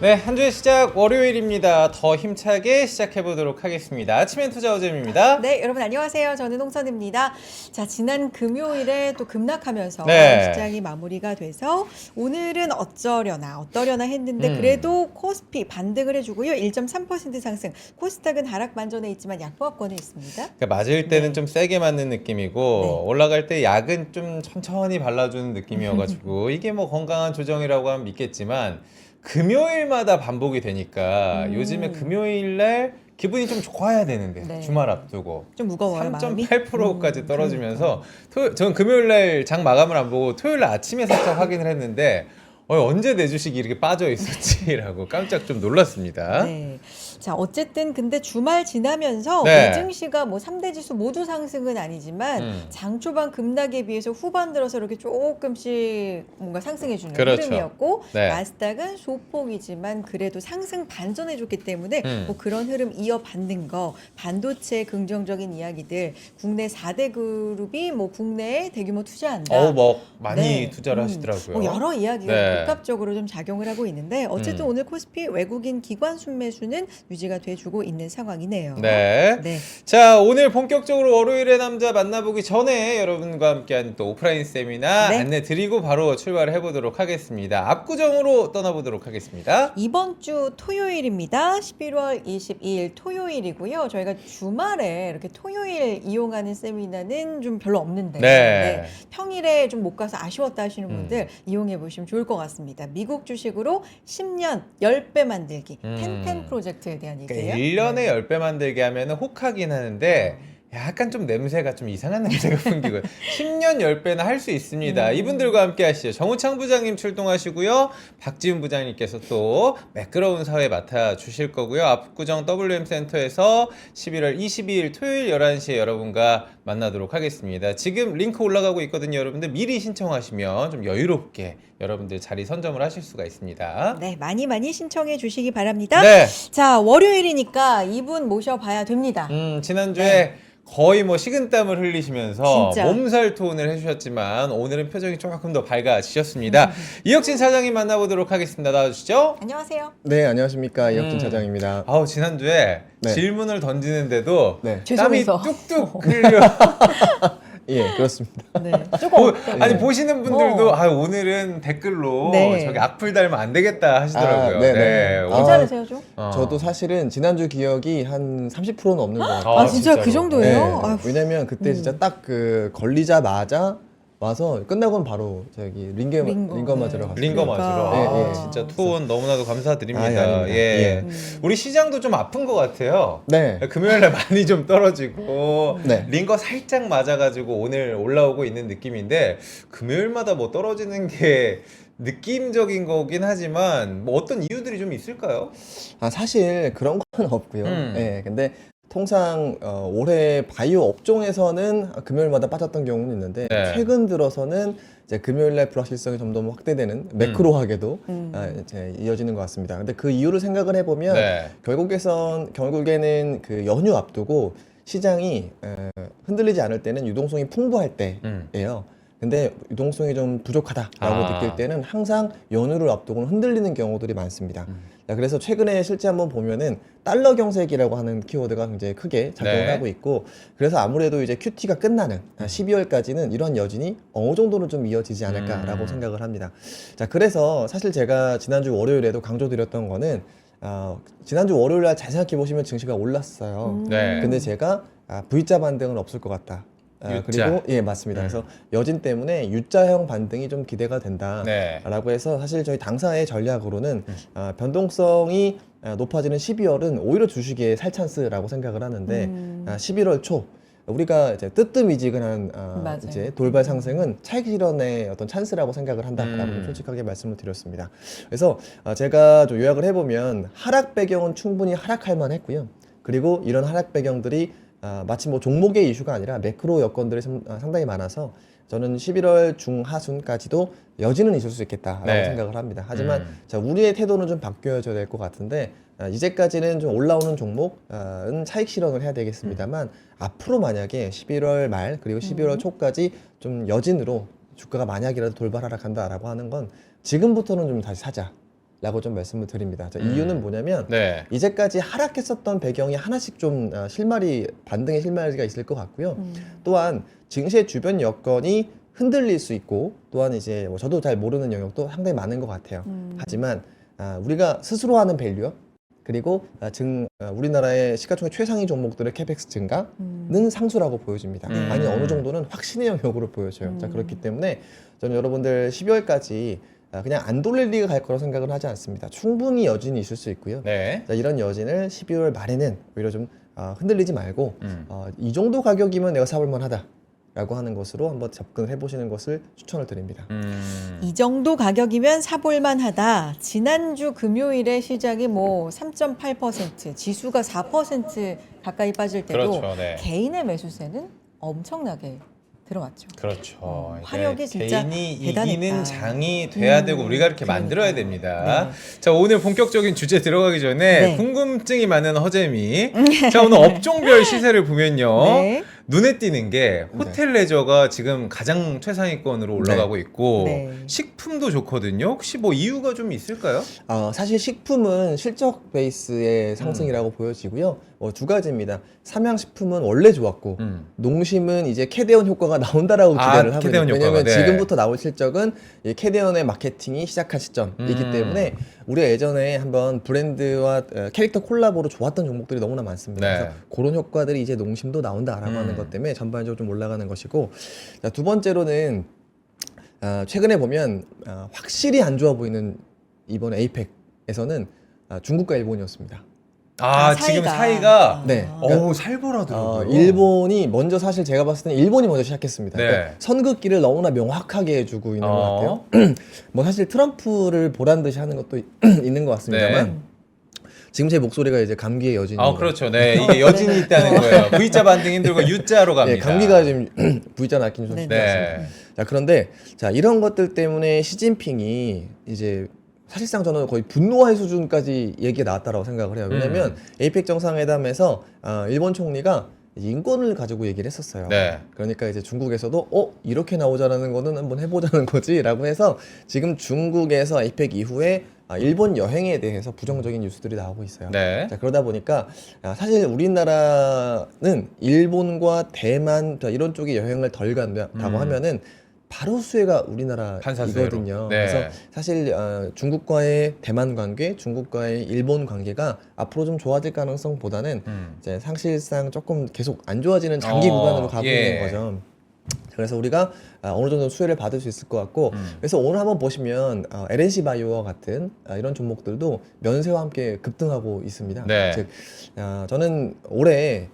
네, 한 주의 시작 월요일입니다. 더 힘차게 시작해보도록 하겠습니다. 아침엔 투자 어잼입니다. 네, 여러분 안녕하세요. 저는 홍선입니다. 자, 지난 금요일에 또 급락하면서 네. 시장이 마무리가 돼서 오늘은 어쩌려나 했는데 그래도 코스피 반등을 해주고요. 1.3% 상승. 코스닥은 하락 반전에 있지만 약보합권에 있습니다. 그러니까 맞을 때는 네. 좀 세게 맞는 느낌이고 네. 올라갈 때 약은 좀 천천히 발라주는 느낌이어가지고 이게 뭐 건강한 조정이라고 하면 믿겠지만 금요일마다 반복이 되니까 요즘에 금요일날 기분이 좀 좋아야 되는데 네. 주말 앞두고 좀 무거워요, 마음이. 3.8%까지 떨어지면서 저는 금요일날 장 마감을 안 보고 토요일날 아침에 살짝 확인을 했는데 언제 내 주식이 이렇게 빠져 있었지라고 깜짝 좀 놀랐습니다. 네. 자, 어쨌든 근데 주말 지나면서 네. 매증시가 뭐 3대 지수 모두 상승은 아니지만 장 초반 급락에 비해서 후반 들어서 이렇게 조금씩 뭔가 상승해주는 그렇죠. 흐름이었고 네. 나스닥은 소폭이지만 그래도 상승 반전해줬기 때문에 뭐 그런 흐름 이어받는 거 반도체 긍정적인 이야기들 국내 4대 그룹이 뭐 국내에 대규모 투자한다. 뭐 많이 네. 투자를 하시더라고요. 뭐 여러 이야기가 네. 복합적으로 좀 작용을 하고 있는데 어쨌든 오늘 코스피 외국인 기관 순매수는 유지가 돼주고 있는 상황이네요. 네. 네. 자, 오늘 본격적으로 월요일의 남자 만나보기 전에 여러분과 함께한 또 오프라인 세미나 네. 안내 드리고 바로 출발을 해보도록 하겠습니다. 압구정으로 떠나보도록 하겠습니다. 이번 주 토요일입니다. 11월 22일 토요일이고요. 저희가 주말에 이렇게 토요일 이용하는 세미나는 좀 별로 없는데 네. 평일에 좀 못 가서 아쉬웠다 하시는 분들 이용해 보시면 좋을 것 같습니다. 미국 주식으로 10년 10배 만들기 텐텐 프로젝트에 대한 그러니까 얘기예요. 1년에 10배 만들게 하면 혹하긴 하는데 약간 좀 냄새가 좀 이상한 냄새가 풍기고요. 10년 10배나 할 수 있습니다. 이분들과 함께 하시죠. 정우창 부장님 출동하시고요. 박지훈 부장님께서 또 매끄러운 사회 맡아주실 거고요. 압구정 WM센터에서 11월 22일 토요일 11시에 여러분과 만나도록 하겠습니다. 지금 링크 올라가고 있거든요. 여러분들 미리 신청하시면 좀 여유롭게 여러분들 자리 선점을 하실 수가 있습니다. 네, 많이 신청해 주시기 바랍니다. 네. 자, 월요일이니까 이분 모셔봐야 됩니다. 지난주에 거의 뭐 식은땀을 흘리시면서 진짜. 몸살 톤을 해주셨지만 오늘은 표정이 조금 더 밝아지셨습니다. 이혁진 차장님 만나보도록 하겠습니다. 나와주시죠. 안녕하세요. 네, 안녕하십니까. 이혁진 차장입니다. 지난주에 네. 질문을 던지는데도 네. 땀이 죄송해서. 뚝뚝 흘려. 예, 그렇습니다. 네, 조금 아니 보시는 분들도 오늘은 댓글로 네. 저기 악플 달면 안 되겠다 하시더라고요. 아, 네네. 오늘 괜찮으세요, 좀? 저도 사실은 지난주 기억이 한 30%는 없는 것 같아요. 아, 진짜 그 진짜로. 정도예요? 아휴. 왜냐면 그때 진짜 딱 그 걸리자마자 와서 끝나고는 바로 저기 링거 맞으러 갔어요. 링거 맞으러. 네, 네. 진짜 투혼 너무나도 감사드립니다. 아닙니다. 예. 예. 우리 시장도 좀 아픈 것 같아요. 네. 금요일날 많이 좀 떨어지고 네. 링거 살짝 맞아가지고 오늘 올라오고 있는 느낌인데 금요일마다 뭐 떨어지는 게 느낌적인 거긴 하지만 뭐 어떤 이유들이 좀 있을까요? 사실 그런 건 없고요. 예, 근데 통상 올해 바이오 업종에서는 금요일마다 빠졌던 경우는 있는데 네. 최근 들어서는 이제 금요일날 불확실성이 점점 확대되는 매크로하게도 이제 이어지는 것 같습니다. 근데 그 이유를 생각을 해보면 네. 결국에는 그 연휴 앞두고 시장이 흔들리지 않을 때는 유동성이 풍부할 때예요. 근데 유동성이 좀 부족하다라고 느낄 때는 항상 연휴를 앞두고는 흔들리는 경우들이 많습니다. 자, 그래서 최근에 실제 한번 보면은 달러 경색이라고 하는 키워드가 굉장히 크게 작용을 네. 하고 있고, 그래서 아무래도 이제 QT가 끝나는 12월까지는 이런 여진이 어느 정도는 좀 이어지지 않을까라고 생각을 합니다. 자, 그래서 사실 제가 지난주 월요일에도 강조드렸던 거는 지난주 월요일 날 잘 생각해 보시면 증시가 올랐어요. 네. 근데 제가 V자 반등은 없을 것 같다. U자. 그리고 예, 맞습니다. 그래서 여진 때문에 U자형 반등이 좀 기대가 된다라고 네. 해서 사실 저희 당사의 전략으로는 변동성이 높아지는 12월은 오히려 주식의 살 찬스라고 생각을 하는데 11월 초 우리가 이제 뜨뜻미지근한 맞아요. 이제 돌발 상승은 차익 실현의 어떤 찬스라고 생각을 한다라고 좀 솔직하게 말씀을 드렸습니다. 그래서 제가 좀 요약을 해보면 하락 배경은 충분히 하락할 만했고요. 그리고 이런 하락 배경들이 마치 뭐 종목의 이슈가 아니라 매크로 여건들이 상당히 많아서 저는 11월 중하순까지도 여지는 있을 수 있겠다라고 네. 생각을 합니다. 하지만 자, 우리의 태도는 좀 바뀌어져야 될 것 같은데 이제까지는 좀 올라오는 종목은 차익 실현을 해야 되겠습니다만 앞으로 만약에 11월 말 그리고 12월 초까지 좀 여진으로 주가가 만약이라도 돌발 하락한다라고 하는 건 지금부터는 좀 다시 사자. 라고 좀 말씀을 드립니다. 자, 이유는 뭐냐면 네. 이제까지 하락했었던 배경이 하나씩 좀 실마리 반등의 실마리가 있을 것 같고요. 또한 증시의 주변 여건이 흔들릴 수 있고 또한 이제 뭐 저도 잘 모르는 영역도 상당히 많은 것 같아요. 하지만 우리가 스스로 하는 밸류업 그리고 우리나라의 시가총액 최상위 종목들의 캐펙스 증가는 상수라고 보여집니다. 아니 어느 정도는 확신의 영역으로 보여져요. 자, 그렇기 때문에 저는 여러분들 12월까지 그냥 안 돌릴 리가 갈 거라고 생각을 하지 않습니다. 충분히 여진이 있을 수 있고요. 네. 자, 이런 여진을 12월 말에는 오히려 좀 흔들리지 말고 이 정도 가격이면 내가 사볼 만하다 라고 하는 것으로 한번 접근을 해보시는 것을 추천을 드립니다. 이 정도 가격이면 사볼만하다. 지난주 금요일에 시작이 뭐 3.8%, 지수가 4% 가까이 빠질 때도 그렇죠. 네. 개인의 매수세는 엄청나게 들어왔죠. 그렇죠. 이제 화력이 진짜 개인이 대단했다. 이기는 장이 돼야 되고 우리가 이렇게 그러니까요. 만들어야 됩니다. 자, 오늘 본격적인 주제 들어가기 전에 네. 궁금증이 많은 허재미. 자, 오늘 업종별 시세를 보면요. 네. 눈에 띄는 게 호텔 레저가 지금 가장 최상위권으로 올라가고 있고 네. 식품도 좋거든요. 혹시 뭐 이유가 좀 있을까요? 사실 식품은 실적 베이스의 상승이라고 보여지고요. 두 가지입니다. 삼양식품은 원래 좋았고 농심은 이제 캐대언 효과가 나온다라고 기대를 하고 캐대언 있어요. 왜냐하면 효과가, 네. 지금부터 나올 실적은 이 캐대언의 마케팅이 시작한 시점이기 때문에 우리가 예전에 한번 브랜드와 캐릭터 콜라보로 좋았던 종목들이 너무나 많습니다. 네. 그래서 그런 효과들이 이제 농심도 나온다라고 하는 것 때문에 전반적으로 좀 올라가는 것이고, 자, 두 번째로는 최근에 보면 확실히 안 좋아 보이는 이번 에이펙에서는 중국과 일본이었습니다. 지금 사이가 네. 어우 살벌하더라고요. 일본이 먼저, 사실 제가 봤을 때는 일본이 먼저 시작했습니다. 네. 그러니까 선긋기를 너무나 명확하게 해주고 있는 것 같아요. 뭐 사실 트럼프를 보란 듯이 하는 것도 있는 것 같습니다만 네. 지금 제 목소리가 이제 감기의 여진입니다. 그렇죠. 네, 이게 여진이 있다는 거예요. V자 반등 힘들고 U자로 갑니다. 네, 감기가 지금 V자 낫긴 좀 네. 쉽지 않습니다. 네. 자, 그런데 자, 이런 것들 때문에 시진핑이 이제 사실상 저는 거의 분노할 수준까지 얘기가 나왔다라고 생각을 해요. 왜냐하면 에이펙 정상회담에서 일본 총리가 인권을 가지고 얘기를 했었어요. 네. 그러니까 이제 중국에서도 이렇게 나오자라는 거는 한번 해보자는 거지라고 해서 지금 중국에서 에이펙 이후에 일본 여행에 대해서 부정적인 뉴스들이 나오고 있어요. 네. 자, 그러다 보니까 사실 우리나라는 일본과 대만 이런 쪽에 여행을 덜 간다고 하면은 바로 수혜가 우리나라이거든요. 네. 그래서 사실 중국과의 대만 관계, 중국과의 일본 관계가 앞으로 좀 좋아질 가능성보다는 이제 사실상 조금 계속 안 좋아지는 장기 구간으로 가고 있는 거죠. 그래서 우리가 어느 정도 수혜를 받을 수 있을 것 같고, 그래서 오늘 한번 보시면 LNC 바이오와 같은 이런 종목들도 면세와 함께 급등하고 있습니다. 네. 즉 저는 올해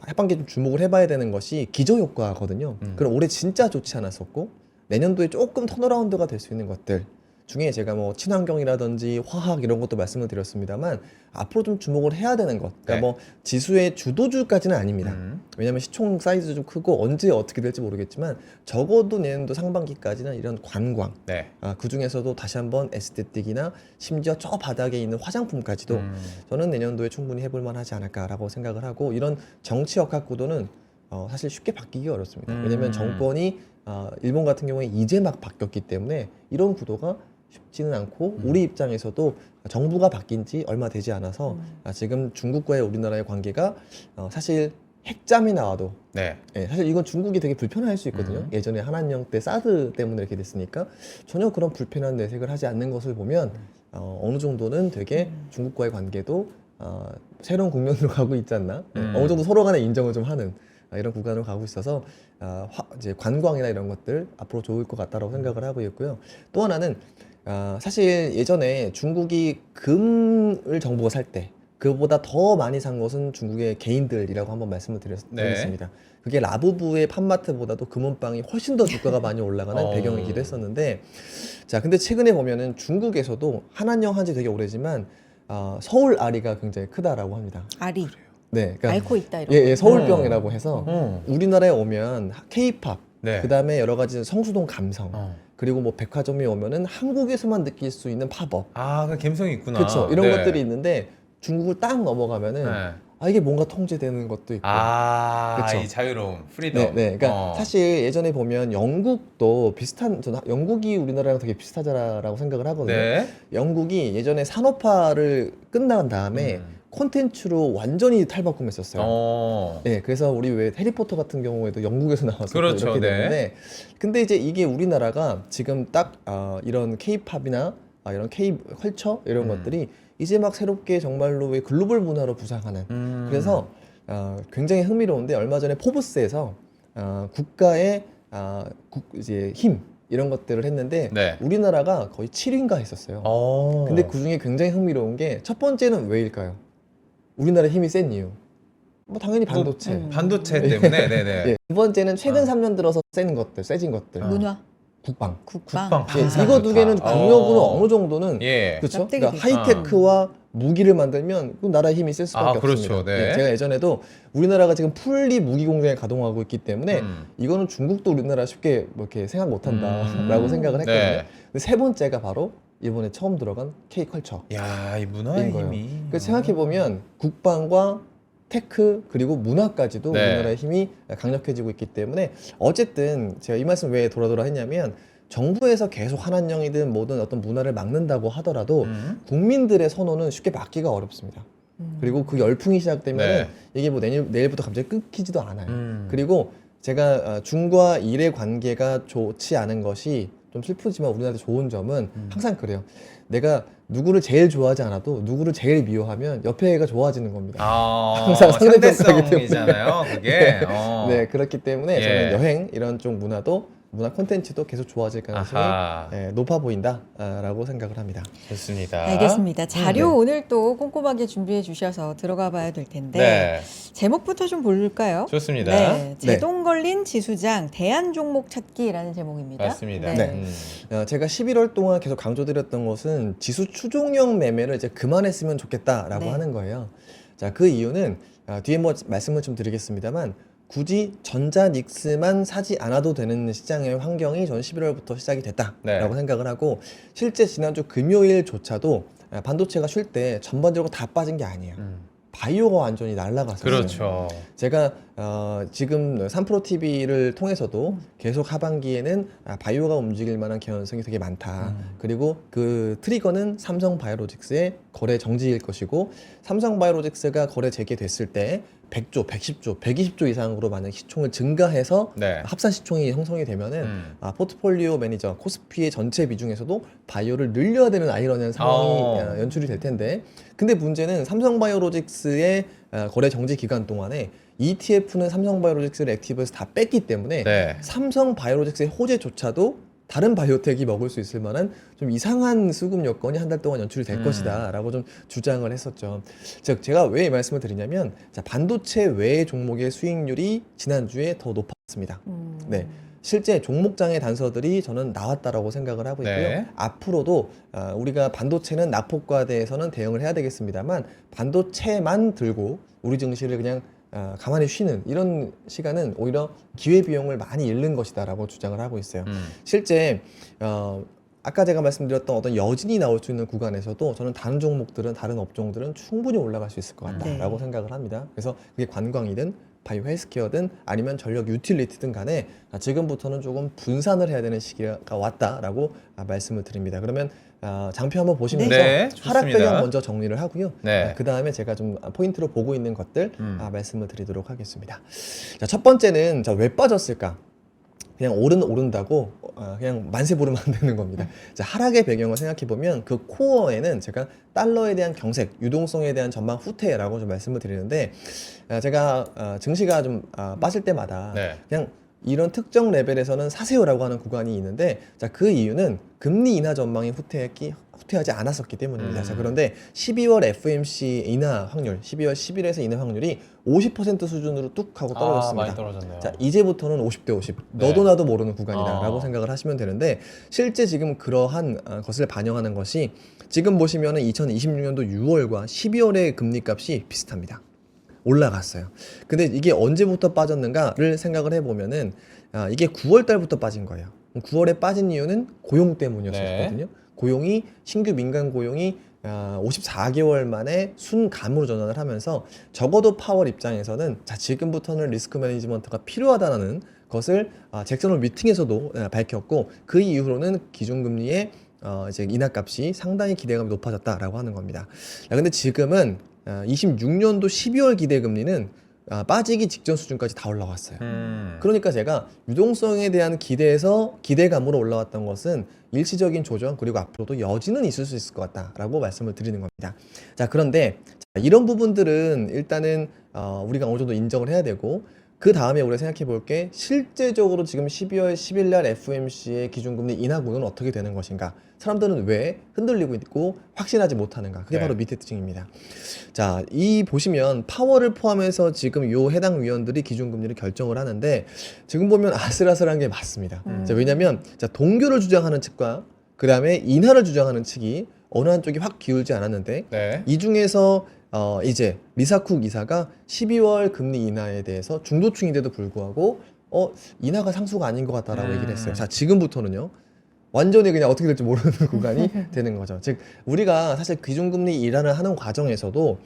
하반기에 좀 주목을 해봐야 되는 것이 기저효과거든요. 그럼 올해 진짜 좋지 않았었고 내년도에 조금 턴어라운드가 될 수 있는 것들 중에 제가 뭐 친환경이라든지 화학 이런 것도 말씀을 드렸습니다만 앞으로 좀 주목을 해야 되는 것, 그러니까 네. 뭐 지수의 주도주까지는 아닙니다. 왜냐하면 시총 사이즈 좀 크고 언제 어떻게 될지 모르겠지만 적어도 내년도 상반기까지는 이런 관광, 네. 그 중에서도 다시 한번 에스테틱이나 심지어 저 바닥에 있는 화장품까지도 저는 내년도에 충분히 해볼 만하지 않을까라고 생각을 하고, 이런 정치 역학 구도는 사실 쉽게 바뀌기 어렵습니다. 왜냐하면 정권이 일본 같은 경우에 이제 막 바뀌었기 때문에 이런 구도가 쉽지는 않고 우리 입장에서도 정부가 바뀐 지 얼마 되지 않아서 지금 중국과의 우리나라의 관계가 사실 핵잠이 나와도 네. 사실 이건 중국이 되게 불편할 수 있거든요. 예전에 한한령 때 사드 때문에 이렇게 됐으니까 전혀 그런 불편한 내색을 하지 않는 것을 보면 어느 정도는 되게 중국과의 관계도 새로운 국면으로 가고 있지 않나. 어느 정도 서로 간에 인정을 좀 하는 이런 구간으로 가고 있어서 이제 관광이나 이런 것들 앞으로 좋을 것 같다라고 생각을 하고 있고요. 또 하나는 사실 예전에 중국이 금을 정부가 살 때 그보다 더 많이 산 것은 중국의 개인들이라고 한번 말씀을 드렸습니다. 그게 라부부의 팜마트보다도 금은방이 훨씬 더 주가가 많이 올라가는 배경이기도 했었는데, 자, 근데 최근에 보면은 중국에서도 한한령 한지 되게 오래지만 서울 아리가 굉장히 크다라고 합니다. 아리. 네, 그러니까 앓고 있다 이런. 예, 서울병이라고 해서 우리나라에 오면 K-팝, 네. 그다음에 여러 가지 성수동 감성, 그리고 뭐 백화점에 오면은 한국에서만 느낄 수 있는 팝업, 그 감성이 있구나. 그렇죠. 이런 네. 것들이 있는데 중국을 딱 넘어가면은 이게 뭔가 통제되는 것도 있고. 그쵸? 이 자유로움, 네, 프리덤. 네. 그러니까 사실 예전에 보면 영국도 비슷한, 저는 영국이 우리나라랑 되게 비슷하다라고 생각을 하거든요. 네. 영국이 예전에 산업화를 끝난 다음에 콘텐츠로 완전히 탈바꿈했었어요. 네, 그래서 우리 왜 해리포터 같은 경우에도 영국에서 나와서 그렇죠, 이렇게 네. 됐는데, 근데 이제 이게 우리나라가 지금 딱 이런 K-팝이나 이런 K-컬처 이런 것들이 이제 막 새롭게 정말로 왜 글로벌 문화로 부상하는. 그래서 굉장히 흥미로운데 얼마 전에 포브스에서 국가의 이제 힘 이런 것들을 했는데 네. 우리나라가 거의 7위인가 했었어요. 근데 그 중에 굉장히 흥미로운 게 첫 번째는 왜일까요? 우리나라 힘이 센 이유. 뭐 당연히 반도체. 반도체 때문에. 네네. 예. 두 번째는 최근 3년 들어서 센 것들, 세진 것들. 문화, 국방. 국방. 국방. 예, 아, 이거 두 개는 좋다. 국력으로 어느 정도는 예. 그렇죠. 납득이 그러니까 되죠. 하이테크와 무기를 만들면 그 나라의 힘이 쓸 수밖에 그렇죠. 없습니다. 네. 제가 예전에도 우리나라가 지금 풀리 무기 공장에 가동하고 있기 때문에 이거는 중국도 우리나라 쉽게 뭐 이렇게 생각 못한다라고 생각을 했거든요. 네. 근데 세 번째가 바로 이번에 처음 들어간 K-컬처. 야, 이 문화의 거예요. 힘이. 그래서 생각해 보면 국방과 테크 그리고 문화까지도 네. 우리나라의 힘이 강력해지고 있기 때문에 어쨌든 제가 이 말씀 왜 돌아 했냐면 정부에서 계속 한한령이든 뭐든 어떤 문화를 막는다고 하더라도 국민들의 선호는 쉽게 막기가 어렵습니다. 그리고 그 열풍이 시작되면 네. 이게 뭐 내일부터 갑자기 끊기지도 않아요. 그리고 제가 중과 일의 관계가 좋지 않은 것이 좀 슬프지만 우리나라한테 좋은 점은 항상 그래요. 내가 누구를 제일 좋아하지 않아도 누구를 제일 미워하면 옆에 애가 좋아지는 겁니다. 항상 상대평가이기 때문에. 상대성이잖아요, 그게. 네, 그렇기 때문에 예. 저는 여행 이런 쪽 문화 콘텐츠도 계속 좋아질 가능성이 아하. 높아 보인다라고 생각을 합니다. 좋습니다. 알겠습니다. 자료 네. 오늘 또 꼼꼼하게 준비해 주셔서 들어가 봐야 될 텐데 네. 제목부터 좀 볼까요? 좋습니다. 네, 제동 걸린 지수장 대안 종목 찾기라는 제목입니다. 맞습니다. 네. 제가 11월 동안 계속 강조드렸던 것은 지수 추종형 매매를 이제 그만했으면 좋겠다라고 네. 하는 거예요. 자, 그 이유는 뒤에 뭐 말씀을 좀 드리겠습니다만 굳이 전자닉스만 사지 않아도 되는 시장의 환경이 저는 11월부터 시작이 됐다라고 네. 생각을 하고 실제 지난주 금요일조차도 반도체가 쉴 때 전반적으로 다 빠진 게 아니에요. 바이오가 완전히 날아갔어요. 그렇죠. 제가 지금 3프로 TV를 통해서도 계속 하반기에는 바이오가 움직일 만한 개연성이 되게 많다. 그리고 그 트리거는 삼성 바이오로직스의 거래 정지일 것이고 삼성 바이오로직스가 거래 재개됐을 때 100조, 110조, 120조 이상으로 많은 시총을 증가해서 네. 합산 시총이 형성이 되면은 포트폴리오 매니저 코스피의 전체 비중에서도 바이오를 늘려야 되는 아이러니한 상황이 연출이 될 텐데 근데 문제는 삼성바이오로직스의 거래 정지 기간 동안에 ETF는 삼성바이오로직스를 액티브에서 다 뺐기 때문에 네. 삼성바이오로직스의 호재조차도 다른 바이오텍이 먹을 수 있을 만한 좀 이상한 수급 여건이 한 달 동안 연출이 될 것이다 라고 좀 주장을 했었죠. 즉 제가 왜 이 말씀을 드리냐면 자, 반도체 외의 종목의 수익률이 지난주에 더 높았습니다. 네. 실제 종목장의 단서들이 저는 나왔다라고 생각을 하고 있고요. 네. 앞으로도 우리가 반도체는 낙폭과대에서는 대응을 해야 되겠습니다만 반도체만 들고 우리 증시를 그냥 가만히 쉬는 이런 시간은 오히려 기회비용을 많이 잃는 것이다라고 주장을 하고 있어요. 실제 아까 제가 말씀드렸던 어떤 여진이 나올 수 있는 구간에서도 저는 다른 종목들은 다른 업종들은 충분히 올라갈 수 있을 것 같다라고 생각을 합니다. 그래서 그게 관광이든 바이오 헬스케어든 아니면 전력 유틸리티든 간에 지금부터는 조금 분산을 해야 되는 시기가 왔다라고 말씀을 드립니다. 그러면 장표 한번 보시면서 네, 하락 좋습니다. 배경 먼저 정리를 하고요. 네. 그 다음에 제가 좀 포인트로 보고 있는 것들 말씀을 드리도록 하겠습니다. 자, 첫 번째는 왜 빠졌을까? 그냥 오른다고 그냥 만세 부르면 안 되는 겁니다. 자, 하락의 배경을 생각해 보면 그 코어에는 제가 달러에 대한 경색, 유동성에 대한 전망 후퇴라고 좀 말씀을 드리는데 제가 증시가 좀 빠질 때마다 네. 그냥 이런 특정 레벨에서는 사세요라고 하는 구간이 있는데 자, 그 이유는 금리 인하 전망이 후퇴하지 않았었기 때문입니다. 자, 그런데 12월 FMC 인하 확률, 12월 10일에서 인하 확률이 50% 수준으로 뚝 하고 떨어졌습니다. 많이 떨어졌네요. 자, 이제부터는 50대 50. 너도 나도 모르는 구간이다라고 생각을 하시면 되는데 실제 지금 그러한 것을 반영하는 것이 지금 보시면은 2026년도 6월과 12월의 금리 값이 비슷합니다. 올라갔어요. 근데 이게 언제부터 빠졌는가를 생각을 해보면은 이게 9월 달부터 빠진 거예요. 9월에 빠진 이유는 고용 때문이었거든요. 고용이 신규 민간 고용이 54개월 만에 순감으로 전환을 하면서 적어도 파월 입장에서는 자 지금부터는 리스크 매니지먼트가 필요하다는 것을 잭슨홀 미팅에서도 밝혔고 그 이후로는 기준금리의 이제 인하값이 상당히 기대감이 높아졌다라고 하는 겁니다. 자, 근데 지금은 26년도 12월 기대금리는 빠지기 직전 수준까지 다 올라왔어요. 그러니까 제가 유동성에 대한 기대감으로 올라왔던 것은 일시적인 조정 그리고 앞으로도 여지는 있을 수 있을 것 같다라고 말씀을 드리는 겁니다. 자, 그런데 이런 부분들은 일단은 우리가 어느 정도 인정을 해야 되고 그 다음에 우리가 생각해 볼 게 실제적으로 지금 12월 10일 날 FOMC의 기준금리 인하구는 어떻게 되는 것인가? 사람들은 왜 흔들리고 있고 확신하지 못하는가? 그게 네. 바로 밑에 특징입니다. 자, 이 보시면 파월을 포함해서 지금 요 해당 위원들이 기준금리를 결정을 하는데 지금 보면 아슬아슬한 게 맞습니다. 자, 왜냐면 자, 동결을 주장하는 측과 그 다음에 인하를 주장하는 측이 어느 한쪽이 확 기울지 않았는데 네. 이 중에서 이제 리사쿡 이사가 12월 금리 인하에 대해서 중도층인데도 불구하고 인하가 상수가 아닌 것 같다라고 얘기를 했어요. 자, 지금부터는요. 완전히 그냥 어떻게 될지 모르는 구간이 되는 거죠. 즉 우리가 사실 기준금리 인하를 하는 과정에서도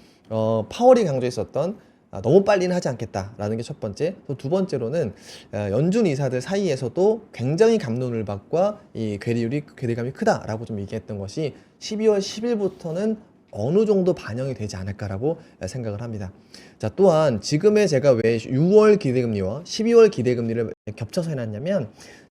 파월이 강조했었던 너무 빨리는 하지 않겠다라는 게 첫 번째. 또 두 번째로는 연준 이사들 사이에서도 굉장히 갑론을박과 이 괴리감이 크다라고 좀 얘기했던 것이 12월 10일부터는 어느 정도 반영이 되지 않을까라고 생각을 합니다. 자, 또한 지금의 제가 왜 6월 기대금리와 12월 기대금리를 겹쳐서 해놨냐면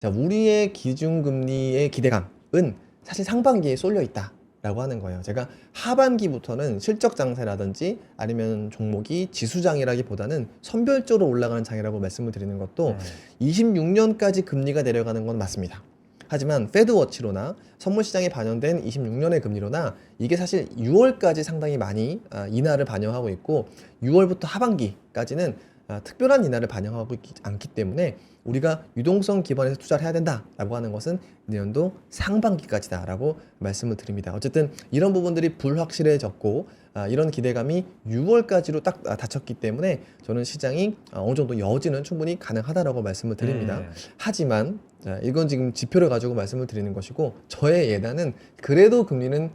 자, 우리의 기준금리의 기대감은 사실 상반기에 쏠려 있다라고 하는 거예요. 제가 하반기부터는 실적 장세라든지 아니면 종목이 지수장이라기보다는 선별적으로 올라가는 장이라고 말씀을 드리는 것도 26년까지 금리가 내려가는 건 맞습니다. 하지만 페드워치로나 선물시장에 반영된 26년의 금리로나 이게 사실 6월까지 상당히 많이 인하를 반영하고 있고 6월부터 하반기까지는 특별한 인하를 반영하고 있지 않기 때문에 우리가 유동성 기반에서 투자를 해야 된다라고 하는 것은 내년도 상반기까지다라고 말씀을 드립니다. 어쨌든 이런 부분들이 불확실해졌고 이런 기대감이 6월까지로 딱 닫혔기 때문에 저는 시장이 어느 정도 여지는 충분히 가능하다라고 말씀을 드립니다. 하지만 이건 지금 지표를 가지고 말씀을 드리는 것이고 저의 예단은 그래도 금리는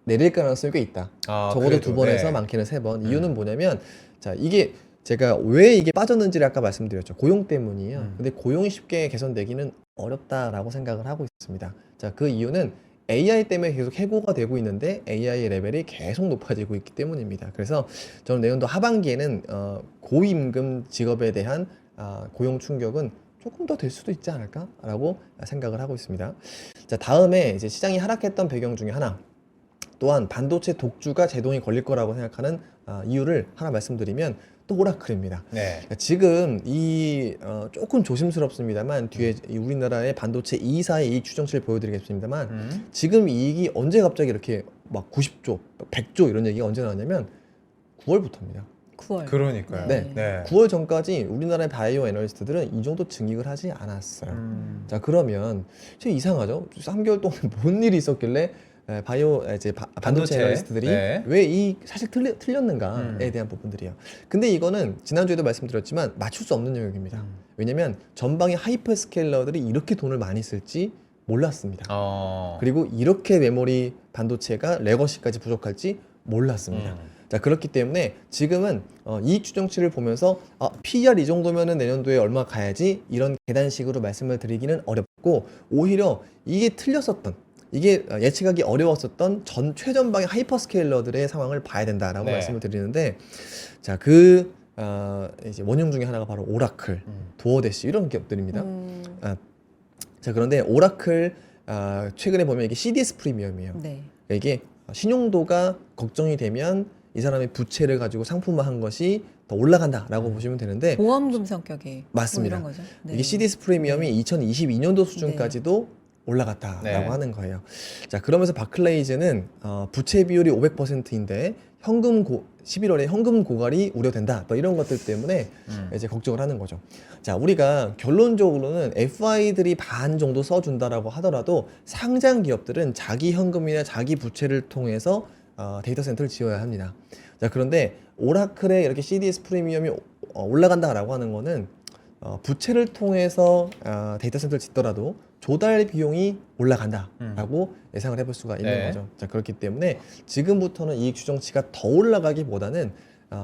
내릴 가능성이 꽤 있다. 적어도 그래도, 2번에서 네. 많게는 3번. 이유는 뭐냐면 자 이게 제가 왜 이게 빠졌는지를 아까 말씀드렸죠. 고용 때문이에요. 근데 고용이 쉽게 개선되기는 어렵다라고 생각을 하고 있습니다. 자, 그 이유는 AI 때문에 계속 해고가 되고 있는데 AI의 레벨이 계속 높아지고 있기 때문입니다. 그래서 저는 내년도 하반기에는 고임금 직업에 대한 고용 충격은 조금 더 될 수도 있지 않을까라고 생각을 하고 있습니다. 자, 다음에 이제 시장이 하락했던 배경 중에 하나. 또한 반도체 독주가 제동이 걸릴 거라고 생각하는 이유를 하나 말씀드리면 또 오라클입니다. 네. 지금 이 조금 조심스럽습니다만 뒤에 이 우리나라의 반도체 2사의 이익 추정치를 보여드리겠습니다만 지금 이익이 언제 갑자기 이렇게 막 90조, 100조 이런 얘기가 언제 나왔냐면 9월부터입니다. 9월. 그러니까요. 네. 네. 9월 전까지 우리나라의 바이오 애널리스트들은 이 정도 증익을 하지 않았어요. 자, 그러면 좀 이상하죠? 3개월 동안 뭔 일이 있었길래 바이오 이제 반도체 반도체. 애널리스트들이 네. 왜 이 사실 틀렸는가에 대한 부분들이에요. 근데 이거는 지난주에도 말씀드렸지만 맞출 수 없는 영역입니다. 왜냐면 전방의 하이퍼스케일러들이 이렇게 돈을 많이 쓸지 몰랐습니다. 그리고 이렇게 메모리 반도체가 레거시까지 부족할지 몰랐습니다. 자, 그렇기 때문에 지금은 이익 추정치를 보면서 PER 이 정도면은 내년도에 얼마 가야지 이런 계단식으로 말씀을 드리기는 어렵고 오히려 이게 틀렸었던 이게 예측하기 어려웠었던 최전방의 하이퍼스케일러들의 상황을 봐야 된다라고 네. 말씀을 드리는데 자, 이제 원형 중에 하나가 바로 오라클, 도어대시 이런 기업들입니다. 자, 그런데 오라클 최근에 보면 이게 CDS 프리미엄이에요. 네. 이게 신용도가 걱정이 되면 이 사람의 부채를 가지고 상품화한 것이 더 올라간다라고 보시면 되는데 보험금 성격의 맞습니다. 뭐 이런 거죠. 네. 이게 CDS 프리미엄이 2022년도 수준까지도 올라갔다라고 네. 하는 거예요. 자, 그러면서 바클레이즈는 부채 비율이 500%인데 11월에 현금 고갈이 우려된다. 또 이런 것들 때문에 이제 걱정을 하는 거죠. 자, 우리가 결론적으로는 FI들이 반 정도 써준다라고 하더라도 상장 기업들은 자기 현금이나 자기 부채를 통해서 데이터 센터를 지어야 합니다. 자, 그런데 오라클의 이렇게 CDS 프리미엄이 올라간다라고 하는 거는 부채를 통해서 데이터 센터를 짓더라도 조달 비용이 올라간다라고 예상을 해볼 수가 있는 네. 거죠. 자, 그렇기 때문에 지금부터는 이익 추정치가 더 올라가기보다는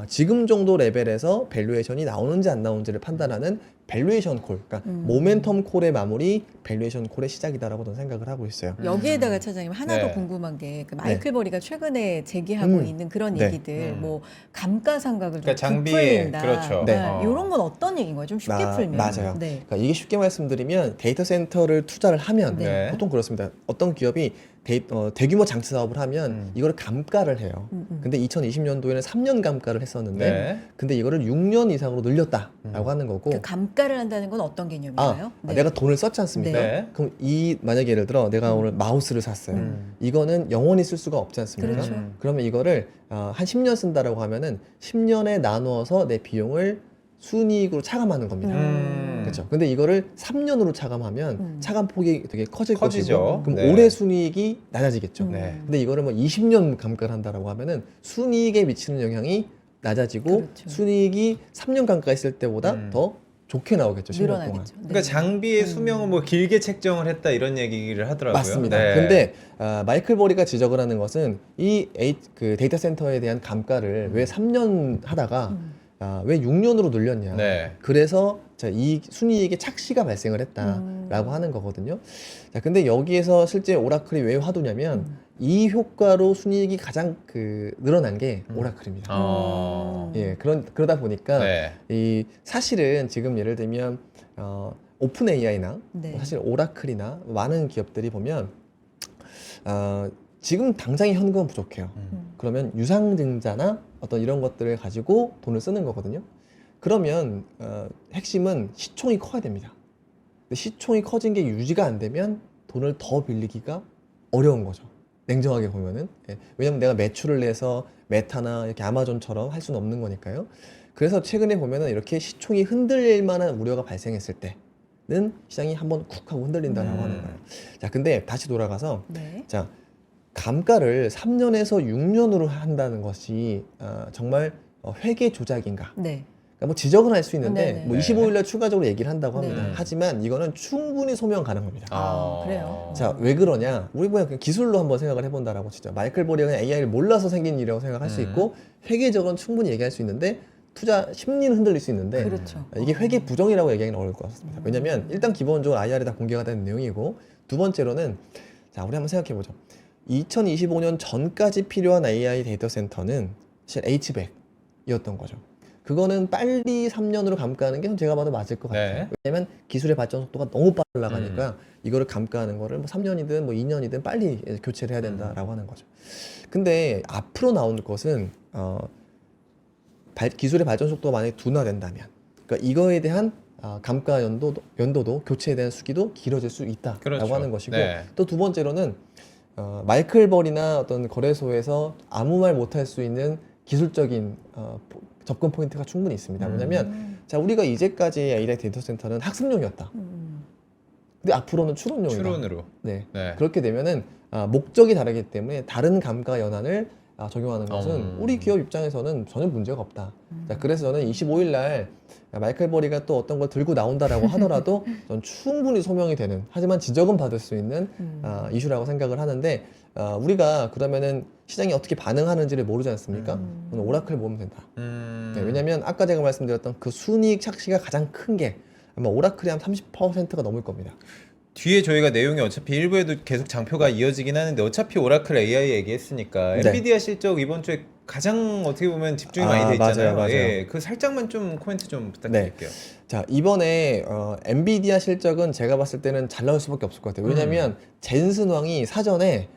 지금 정도 레벨에서 밸류에이션이 나오는지 안 나오는지를 판단하는 밸류에이션 콜, 그러니까 모멘텀 콜의 마무리, 밸류에이션 콜의 시작이다라고 저는 생각을 하고 있어요. 여기에다가 차장님 하나 더 네. 궁금한 게 그 마이클 버리가 최근에 제기하고 있는 그런 네. 얘기들 뭐 감가상각을 좀 그러니까 장비에, 부풀린다. 그렇죠. 네. 이런 건 어떤 얘기인 거예요? 좀 쉽게 풀면. 맞아요. 네. 그러니까 이게 쉽게 말씀드리면 데이터 센터를 투자를 하면 네. 보통 그렇습니다. 어떤 기업이 대규모 장치 사업을 하면 이거를 감가를 해요. 근데 2020년도에는 3년 감가를 했었는데 네. 근데 이거를 6년 이상으로 늘렸다라고 하는 거고 그 감가를 한다는 건 어떤 개념인가요? 네. 내가 돈을 썼지 않습니까? 네. 그럼 만약에 예를 들어 내가 오늘 마우스를 샀어요. 이거는 영원히 쓸 수가 없지 않습니까? 그렇죠. 그러면 이거를 한 10년 쓴다라고 하면은 10년에 나누어서 내 비용을 순이익으로 차감하는 겁니다. 그렇죠. 근데 이거를 3년으로 차감하면 차감폭이 되게 커질 커지죠. 것이고 그럼 네. 올해 순이익이 낮아지겠죠. 네. 근데 이거를 뭐 20년 감가를 한다라고 하면은 순이익에 미치는 영향이 낮아지고 그렇죠. 순이익이 3년 감가했을 때보다 더 좋게 나오겠죠. 10년 동안. 늘어나겠죠. 네. 그러니까 장비의 수명을 뭐 길게 책정을 했다 이런 얘기를 하더라고요. 맞습니다. 네. 근데 마이클 버리가 지적을 하는 것은 그 데이터 센터에 대한 감가를 왜 3년 하다가 왜 6년으로 늘렸냐. 네. 그래서 이 순이익에 착시가 발생을 했다라고 하는 거거든요. 자, 근데 여기에서 실제 오라클이 왜 화두냐면 이 효과로 순이익이 가장 늘어난 게 오라클입니다. 예, 그러다 보니까 네. 이 사실은 지금 예를 들면 오픈 AI나 네. 사실 오라클이나 많은 기업들이 보면 지금 당장의 현금은 부족해요. 그러면 유상증자나 어떤 이런 것들을 가지고 돈을 쓰는 거거든요. 그러면 핵심은 시총이 커야 됩니다. 근데 시총이 커진 게 유지가 안 되면 돈을 더 빌리기가 어려운 거죠. 냉정하게 보면은. 예. 왜냐면 내가 매출을 내서 메타나 이렇게 아마존처럼 할 수는 없는 거니까요. 그래서 최근에 보면은 이렇게 시총이 흔들릴 만한 우려가 발생했을 때는 시장이 한번 쿡 하고 흔들린다라고 하는 거예요. 자, 근데 다시 돌아가서 네. 자, 감가를 3년에서 6년으로 한다는 것이 정말 회계 조작인가? 네. 그러니까 뭐 지적은 할 수 있는데 네네. 뭐 25일날 추가적으로 얘기를 한다고 합니다. 네. 하지만 이거는 충분히 소명 가능합니다. 그래요? 자, 왜 그러냐? 우리 그냥 기술로 한번 생각을 해본다라고 진짜 마이클 버리가 AI를 몰라서 생긴 일이라고 생각할 수 있고 회계적으로는 충분히 얘기할 수 있는데 투자 심리는 흔들릴 수 있는데 그렇죠. 이게 회계 부정이라고 얘기하기는 어려울 것 같습니다. 왜냐하면 일단 기본적으로 IR에 다 공개가 되는 내용이고 두 번째로는 자, 우리 한번 생각해 보죠. 2025년 전까지 필요한 AI 데이터 센터는 사실 H100이었던 거죠. 그거는 빨리 3년으로 감가하는 게 제가 봐도 맞을 것 같아요. 네. 왜냐면 기술의 발전 속도가 너무 빨리 나가니까 이거를 감가하는 거를 뭐 3년이든 뭐 2년이든 빨리 교체를 해야 된다라고 하는 거죠. 근데 앞으로 나올 것은 기술의 발전 속도가 만약에 둔화된다면 그러니까 이거에 대한 감가 연도도 교체에 대한 수기도 길어질 수 있다라고 그렇죠. 하는 것이고 네. 또 두 번째로는 마이클 버리나 어떤 거래소에서 아무 말 못할 수 있는 기술적인 접근 포인트가 충분히 있습니다. 왜냐하면 자, 우리가 이제까지 AI 데이터 센터는 학습용이었다. 근데 앞으로는 추론용이다. 추론으로. 네. 네. 그렇게 되면은 목적이 다르기 때문에 다른 감가 연한을 적용하는 것은 우리 기업 입장에서는 전혀 문제가 없다. 자, 그래서 저는 25일 날 마이클 버리가 또 어떤 걸 들고 나온다라고 하더라도 전 충분히 소명이 되는 하지만 지적은 받을 수 있는 이슈라고 생각을 하는데 우리가 그러면은 시장이 어떻게 반응하는지를 모르지 않습니까? 오늘 오라클 보면 된다. 네, 왜냐하면 아까 제가 말씀드렸던 그 순이익 착시가 가장 큰 게 아마 오라클이 한 30%가 넘을 겁니다. 뒤에 저희가 내용이 어차피 일부에도 계속 장표가 이어지긴 하는데 어차피 오라클 AI 얘기했으니까 네. 엔비디아 실적 이번 주에 가장 어떻게 보면 집중이 많이 돼 있잖아요. 맞아요. 예, 그 살짝만 좀 코멘트 좀 부탁드릴게요. 자, 이번에 엔비디아 실적은 제가 봤을 때는 잘 나올 수밖에 없을 것 같아요. 왜냐하면 젠슨 왕이 사전에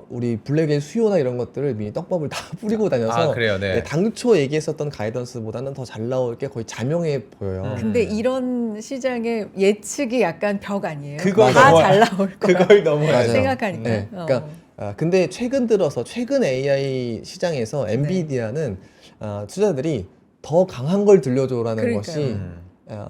우리 블랙의 수요나 이런 것들을 미리 떡밥을 다 뿌리고 다녀서 그래요. 네. 당초 얘기했었던 가이던스보다는 더 잘 나올 게 거의 자명해 보여요. 근데 이런 시장의 예측이 약간 벽 아니에요? 그걸 다 넘어야- 잘 나올 거라 그걸 넘어야 맞아요. 돼. 생각하니까. 네, 그러니까 근데 최근 AI 시장에서 네. 엔비디아는 투자들이 더 강한 걸 들려줘라는 그러니까요. 것이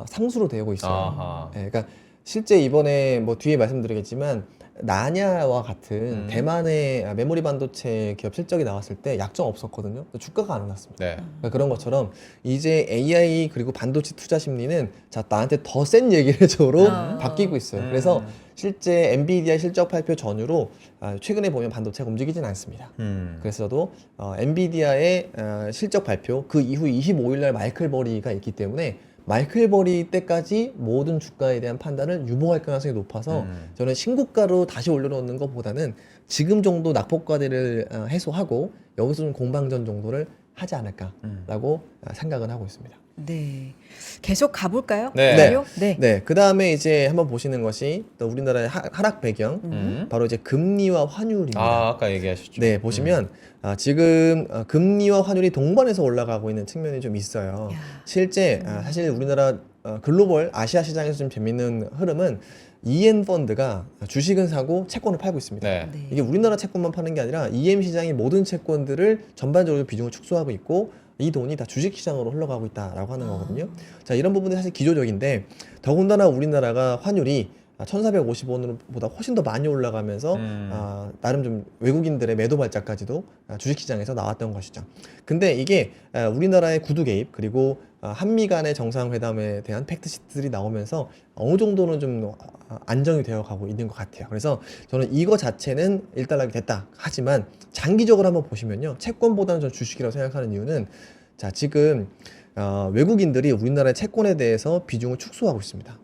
상수로 되고 있어요. 아하. 네, 그러니까 실제 이번에 뭐 뒤에 말씀드리겠지만 나냐와 같은 대만의 메모리 반도체 기업 실적이 나왔을 때 약정 없었거든요. 주가가 안 올랐습니다. 네. 그러니까 그런 것처럼 이제 AI 그리고 반도체 투자 심리는 자, 나한테 더 센 얘기를 해줘로 바뀌고 있어요. 그래서 실제 엔비디아 실적 발표 전후로 최근에 보면 반도체가 움직이진 않습니다. 그래서도 엔비디아의 실적 발표 그 이후 25일 날 마이클 버리가 있기 때문에 마이클 버리 때까지 모든 주가에 대한 판단을 유보할 가능성이 높아서 저는 신고가로 다시 올려놓는 것보다는 지금 정도 낙폭과대를 해소하고 여기서 좀 공방전 정도를 하지 않을까라고 생각은 하고 있습니다. 네. 계속 가볼까요? 네. 자료? 네. 네, 그 다음에 이제 한번 보시는 것이 또 우리나라의 하락 배경, 바로 이제 금리와 환율입니다. 아까 얘기하셨죠. 네, 보시면 지금 금리와 환율이 동반해서 올라가고 있는 측면이 좀 있어요. 야. 실제 사실 우리나라 글로벌 아시아 시장에서 좀 재밌는 흐름은 EM 펀드가 주식은 사고 채권을 팔고 있습니다. 네. 네. 이게 우리나라 채권만 파는 게 아니라 EM 시장이 모든 채권들을 전반적으로 비중을 축소하고 있고 이 돈이 다 주식 시장으로 흘러가고 있다라고 하는 거거든요. 자, 이런 부분이 사실 기조적인데 더군다나 우리나라가 환율이 1,450원보다 훨씬 더 많이 올라가면서 나름 좀 외국인들의 매도 발작까지도 주식시장에서 나왔던 것이죠. 근데 이게 우리나라의 구두 개입 그리고 한미 간의 정상회담에 대한 팩트시트들이 나오면서 어느 정도는 좀 안정이 되어 가고 있는 것 같아요. 그래서 저는 이거 자체는 일단락이 됐다. 하지만 장기적으로 한번 보시면요. 채권보다는 전 주식이라고 생각하는 이유는 자, 지금 외국인들이 우리나라의 채권에 대해서 비중을 축소하고 있습니다.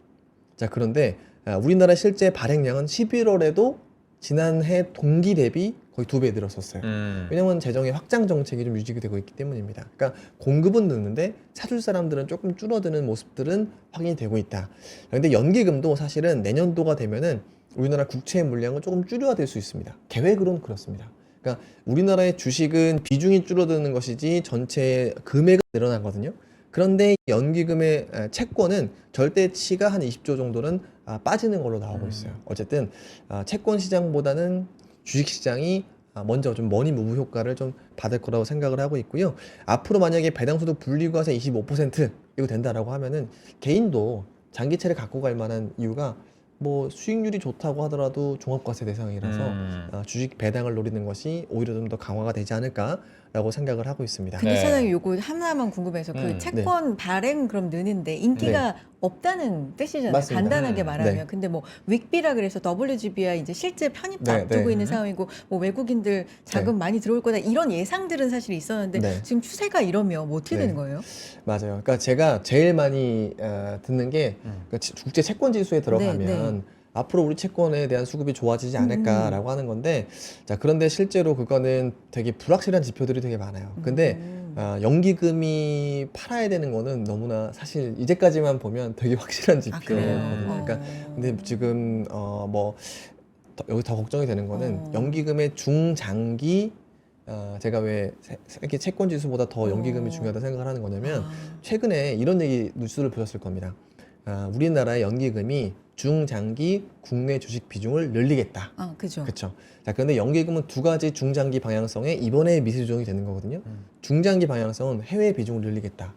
자, 그런데 우리나라 실제 발행량은 11월에도 지난해 동기 대비 거의 2배 늘었었어요. 왜냐면 재정의 확장 정책이 좀 유지가 되고 있기 때문입니다. 그러니까 공급은 늘는데 사줄 사람들은 조금 줄어드는 모습들은 확인이 되고 있다. 그런데 연기금도 사실은 내년도가 되면은 우리나라 국채 물량은 조금 줄여야 될 수 있습니다. 계획으로는 그렇습니다. 그러니까 우리나라의 주식은 비중이 줄어드는 것이지 전체 금액은 늘어나거든요. 그런데 연기금의 채권은 절대치가 한 20조 정도는 빠지는 걸로 나오고 있어요. 어쨌든 채권 시장보다는 주식 시장이 먼저 좀 머니 무브 효과를 좀 받을 거라고 생각을 하고 있고요. 앞으로 만약에 배당소득 분리과세 25% 이거 된다라고 하면은 개인도 장기채를 갖고 갈 만한 이유가 뭐 수익률이 좋다고 하더라도 종합과세 대상이라서 주식 배당을 노리는 것이 오히려 좀 더 강화가 되지 않을까라고 생각을 하고 있습니다. 근데 네. 사장님 요거 하나만 궁금해서 그 채권 발행 그럼 느는데 인기가 없다는 뜻이잖아요. 맞습니다. 간단하게 말하면. 네. 근데 뭐 윅비라 그래서 WGBI 이제 실제 편입도 네, 앞두고 네. 있는 상황이고 뭐 외국인들 자금 많이 들어올 거다 이런 예상들은 사실 있었는데 네. 지금 추세가 이러면 뭐 어떻게 네. 되는 거예요? 맞아요. 그러니까 제가 제일 많이 듣는 게 그러니까 국제 채권 지수에 들어가면 네. 앞으로 우리 채권에 대한 수급이 좋아지지 않을까라고 하는 건데 자, 그런데 실제로 그거는 되게 불확실한 지표들이 되게 많아요. 근데 연기금이 팔아야 되는 거는 너무나 사실 이제까지만 보면 되게 확실한 지표거든요. 그러니까 근데 지금 여기 더 걱정이 되는 거는 연기금의 중장기 제가 왜 세계 채권 지수보다 더 연기금이 중요하다 생각을 하는 거냐면 최근에 이런 얘기 뉴스를 보셨을 겁니다. 우리나라의 연기금이 중장기 국내 주식 비중을 늘리겠다. 그죠. 그렇죠. 자, 그런데 연기금은 두 가지 중장기 방향성에 이번에 미세 조정이 되는 거거든요. 중장기 방향성은 해외 비중을 늘리겠다인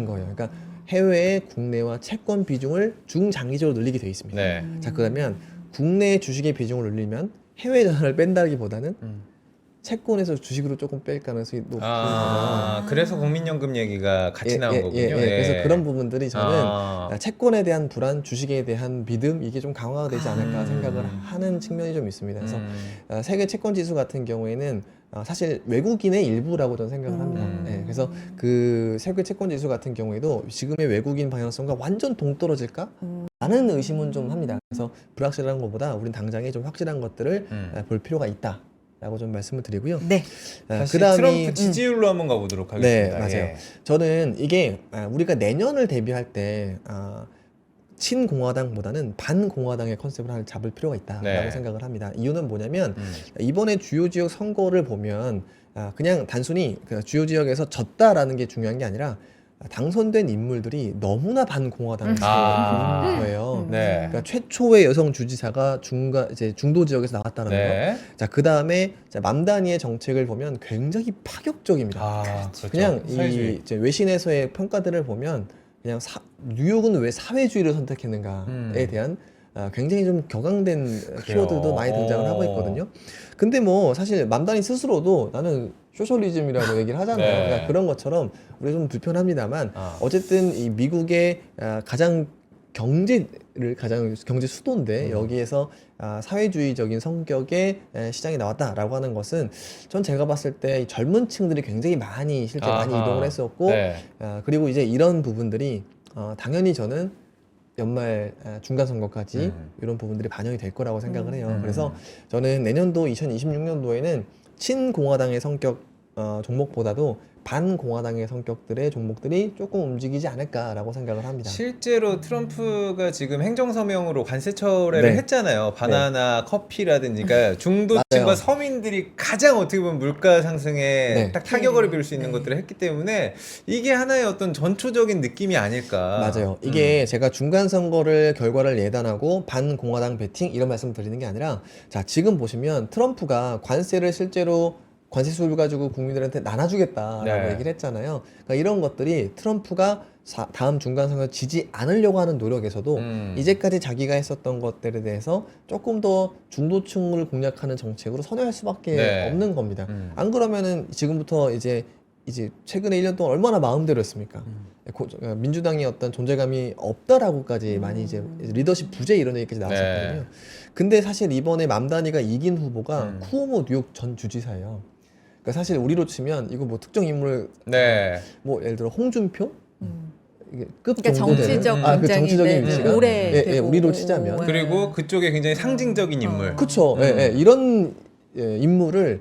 거예요. 그러니까 해외의 국내와 채권 비중을 중장기적으로 늘리게 돼 있습니다. 네. 자, 그러면 국내 주식의 비중을 늘리면 해외 전환을 뺀다기보다는 채권에서 주식으로 조금 뺄 가능성이 높은 거죠. 그래서 국민연금 얘기가 같이 나온 거군요. 그래서 그런 부분들이 저는 채권에 대한 불안, 주식에 대한 믿음 이게 좀 강화가 되지 않을까 생각을 하는 측면이 좀 있습니다. 그래서 세계 채권 지수 같은 경우에는 사실 외국인의 일부라고 저는 생각을 합니다. 그래서 그 세계 채권 지수 같은 경우에도 지금의 외국인 방향성과 완전 동떨어질까? 라는 의심은 좀 합니다. 그래서 불확실한 것보다 우리는 당장에 좀 확실한 것들을 볼 필요가 있다. 라고 좀 말씀을 드리고요. 네. 다시 그다음이 트럼프 지지율로 한번 가보도록 하겠습니다. 네, 맞아요. 예. 저는 이게 우리가 내년을 대비할 때 친공화당보다는 반공화당의 컨셉을 잡을 필요가 있다라고 네. 생각을 합니다. 이유는 뭐냐면 이번에 주요 지역 선거를 보면 그냥 단순히 그 주요 지역에서 졌다라는 게 중요한 게 아니라 당선된 인물들이 너무나 반공화당을 보는 거예요. 네. 그러니까 최초의 여성 주지사가 중도 지역에서 나왔다는 네. 거. 자, 그 다음에 맘다니의 정책을 보면 굉장히 파격적입니다. 그렇죠. 그냥 사회주의. 이 이제 외신에서의 평가들을 보면 그냥 뉴욕은 왜 사회주의를 선택했는가에 대한 굉장히 좀 격앙된 키워드도 많이 등장을 하고 있거든요. 근데 뭐 사실 맘다니 스스로도 나는 소셜리즘이라고 얘기를 하잖아요. 네. 그러니까 그런 것처럼 우리 좀 불편합니다만 어쨌든 이 미국의 가장 경제를 가장 경제 수도인데 여기에서 사회주의적인 성격의 시장이 나왔다라고 하는 것은 전 제가 봤을 때 이 젊은 층들이 굉장히 많이 실제 많이 아하. 이동을 했었고 네. 그리고 이제 이런 부분들이 당연히 저는 연말 중간 선거까지 이런 부분들이 반영이 될 거라고 생각을 해요. 그래서 저는 내년도 2026년도에는 친공화당의 성격 종목보다도 반공화당의 성격들의 종목들이 조금 움직이지 않을까라고 생각을 합니다. 실제로 트럼프가 지금 행정서명으로 관세 철회를 네. 했잖아요. 바나나, 커피라든지. 그러니까 중도층과 맞아요. 서민들이 가장 어떻게 보면 물가 상승에 네. 딱 타격을 입을 수 있는 네. 것들을 했기 때문에 이게 하나의 어떤 전초적인 느낌이 아닐까. 맞아요. 이게 제가 중간 선거를 결과를 예단하고 반공화당 배팅 이런 말씀을 드리는 게 아니라 자 지금 보시면 트럼프가 관세를 실제로 관세 수를 가지고 국민들한테 나눠주겠다라고 네. 얘기를 했잖아요. 그러니까 이런 것들이 트럼프가 다음 중간 선거 지지 않으려고 하는 노력에서도 이제까지 자기가 했었던 것들에 대해서 조금 더 중도층을 공략하는 정책으로 선회할 수밖에 네. 없는 겁니다. 안 그러면은 지금부터 이제 최근에 1년 동안 얼마나 마음대로 했습니까? 민주당이 어떤 존재감이 없다라고까지 많이 이제 리더십 부재 이런 얘기까지 나왔었거든요. 네. 근데 사실 이번에 맘다니가 이긴 후보가 쿠오모 뉴욕 전 주지사예요. 그러니까 사실 우리로 치면 이거 뭐 특정 인물 네. 뭐 예를 들어 홍준표 이게 급 그러니까 정도 되는 정치적 그 굉장히 정치적인 네, 위치가 오래되고. 우리로 치자면 그리고 그쪽에 굉장히 상징적인 인물. 그쵸. 이런 인물을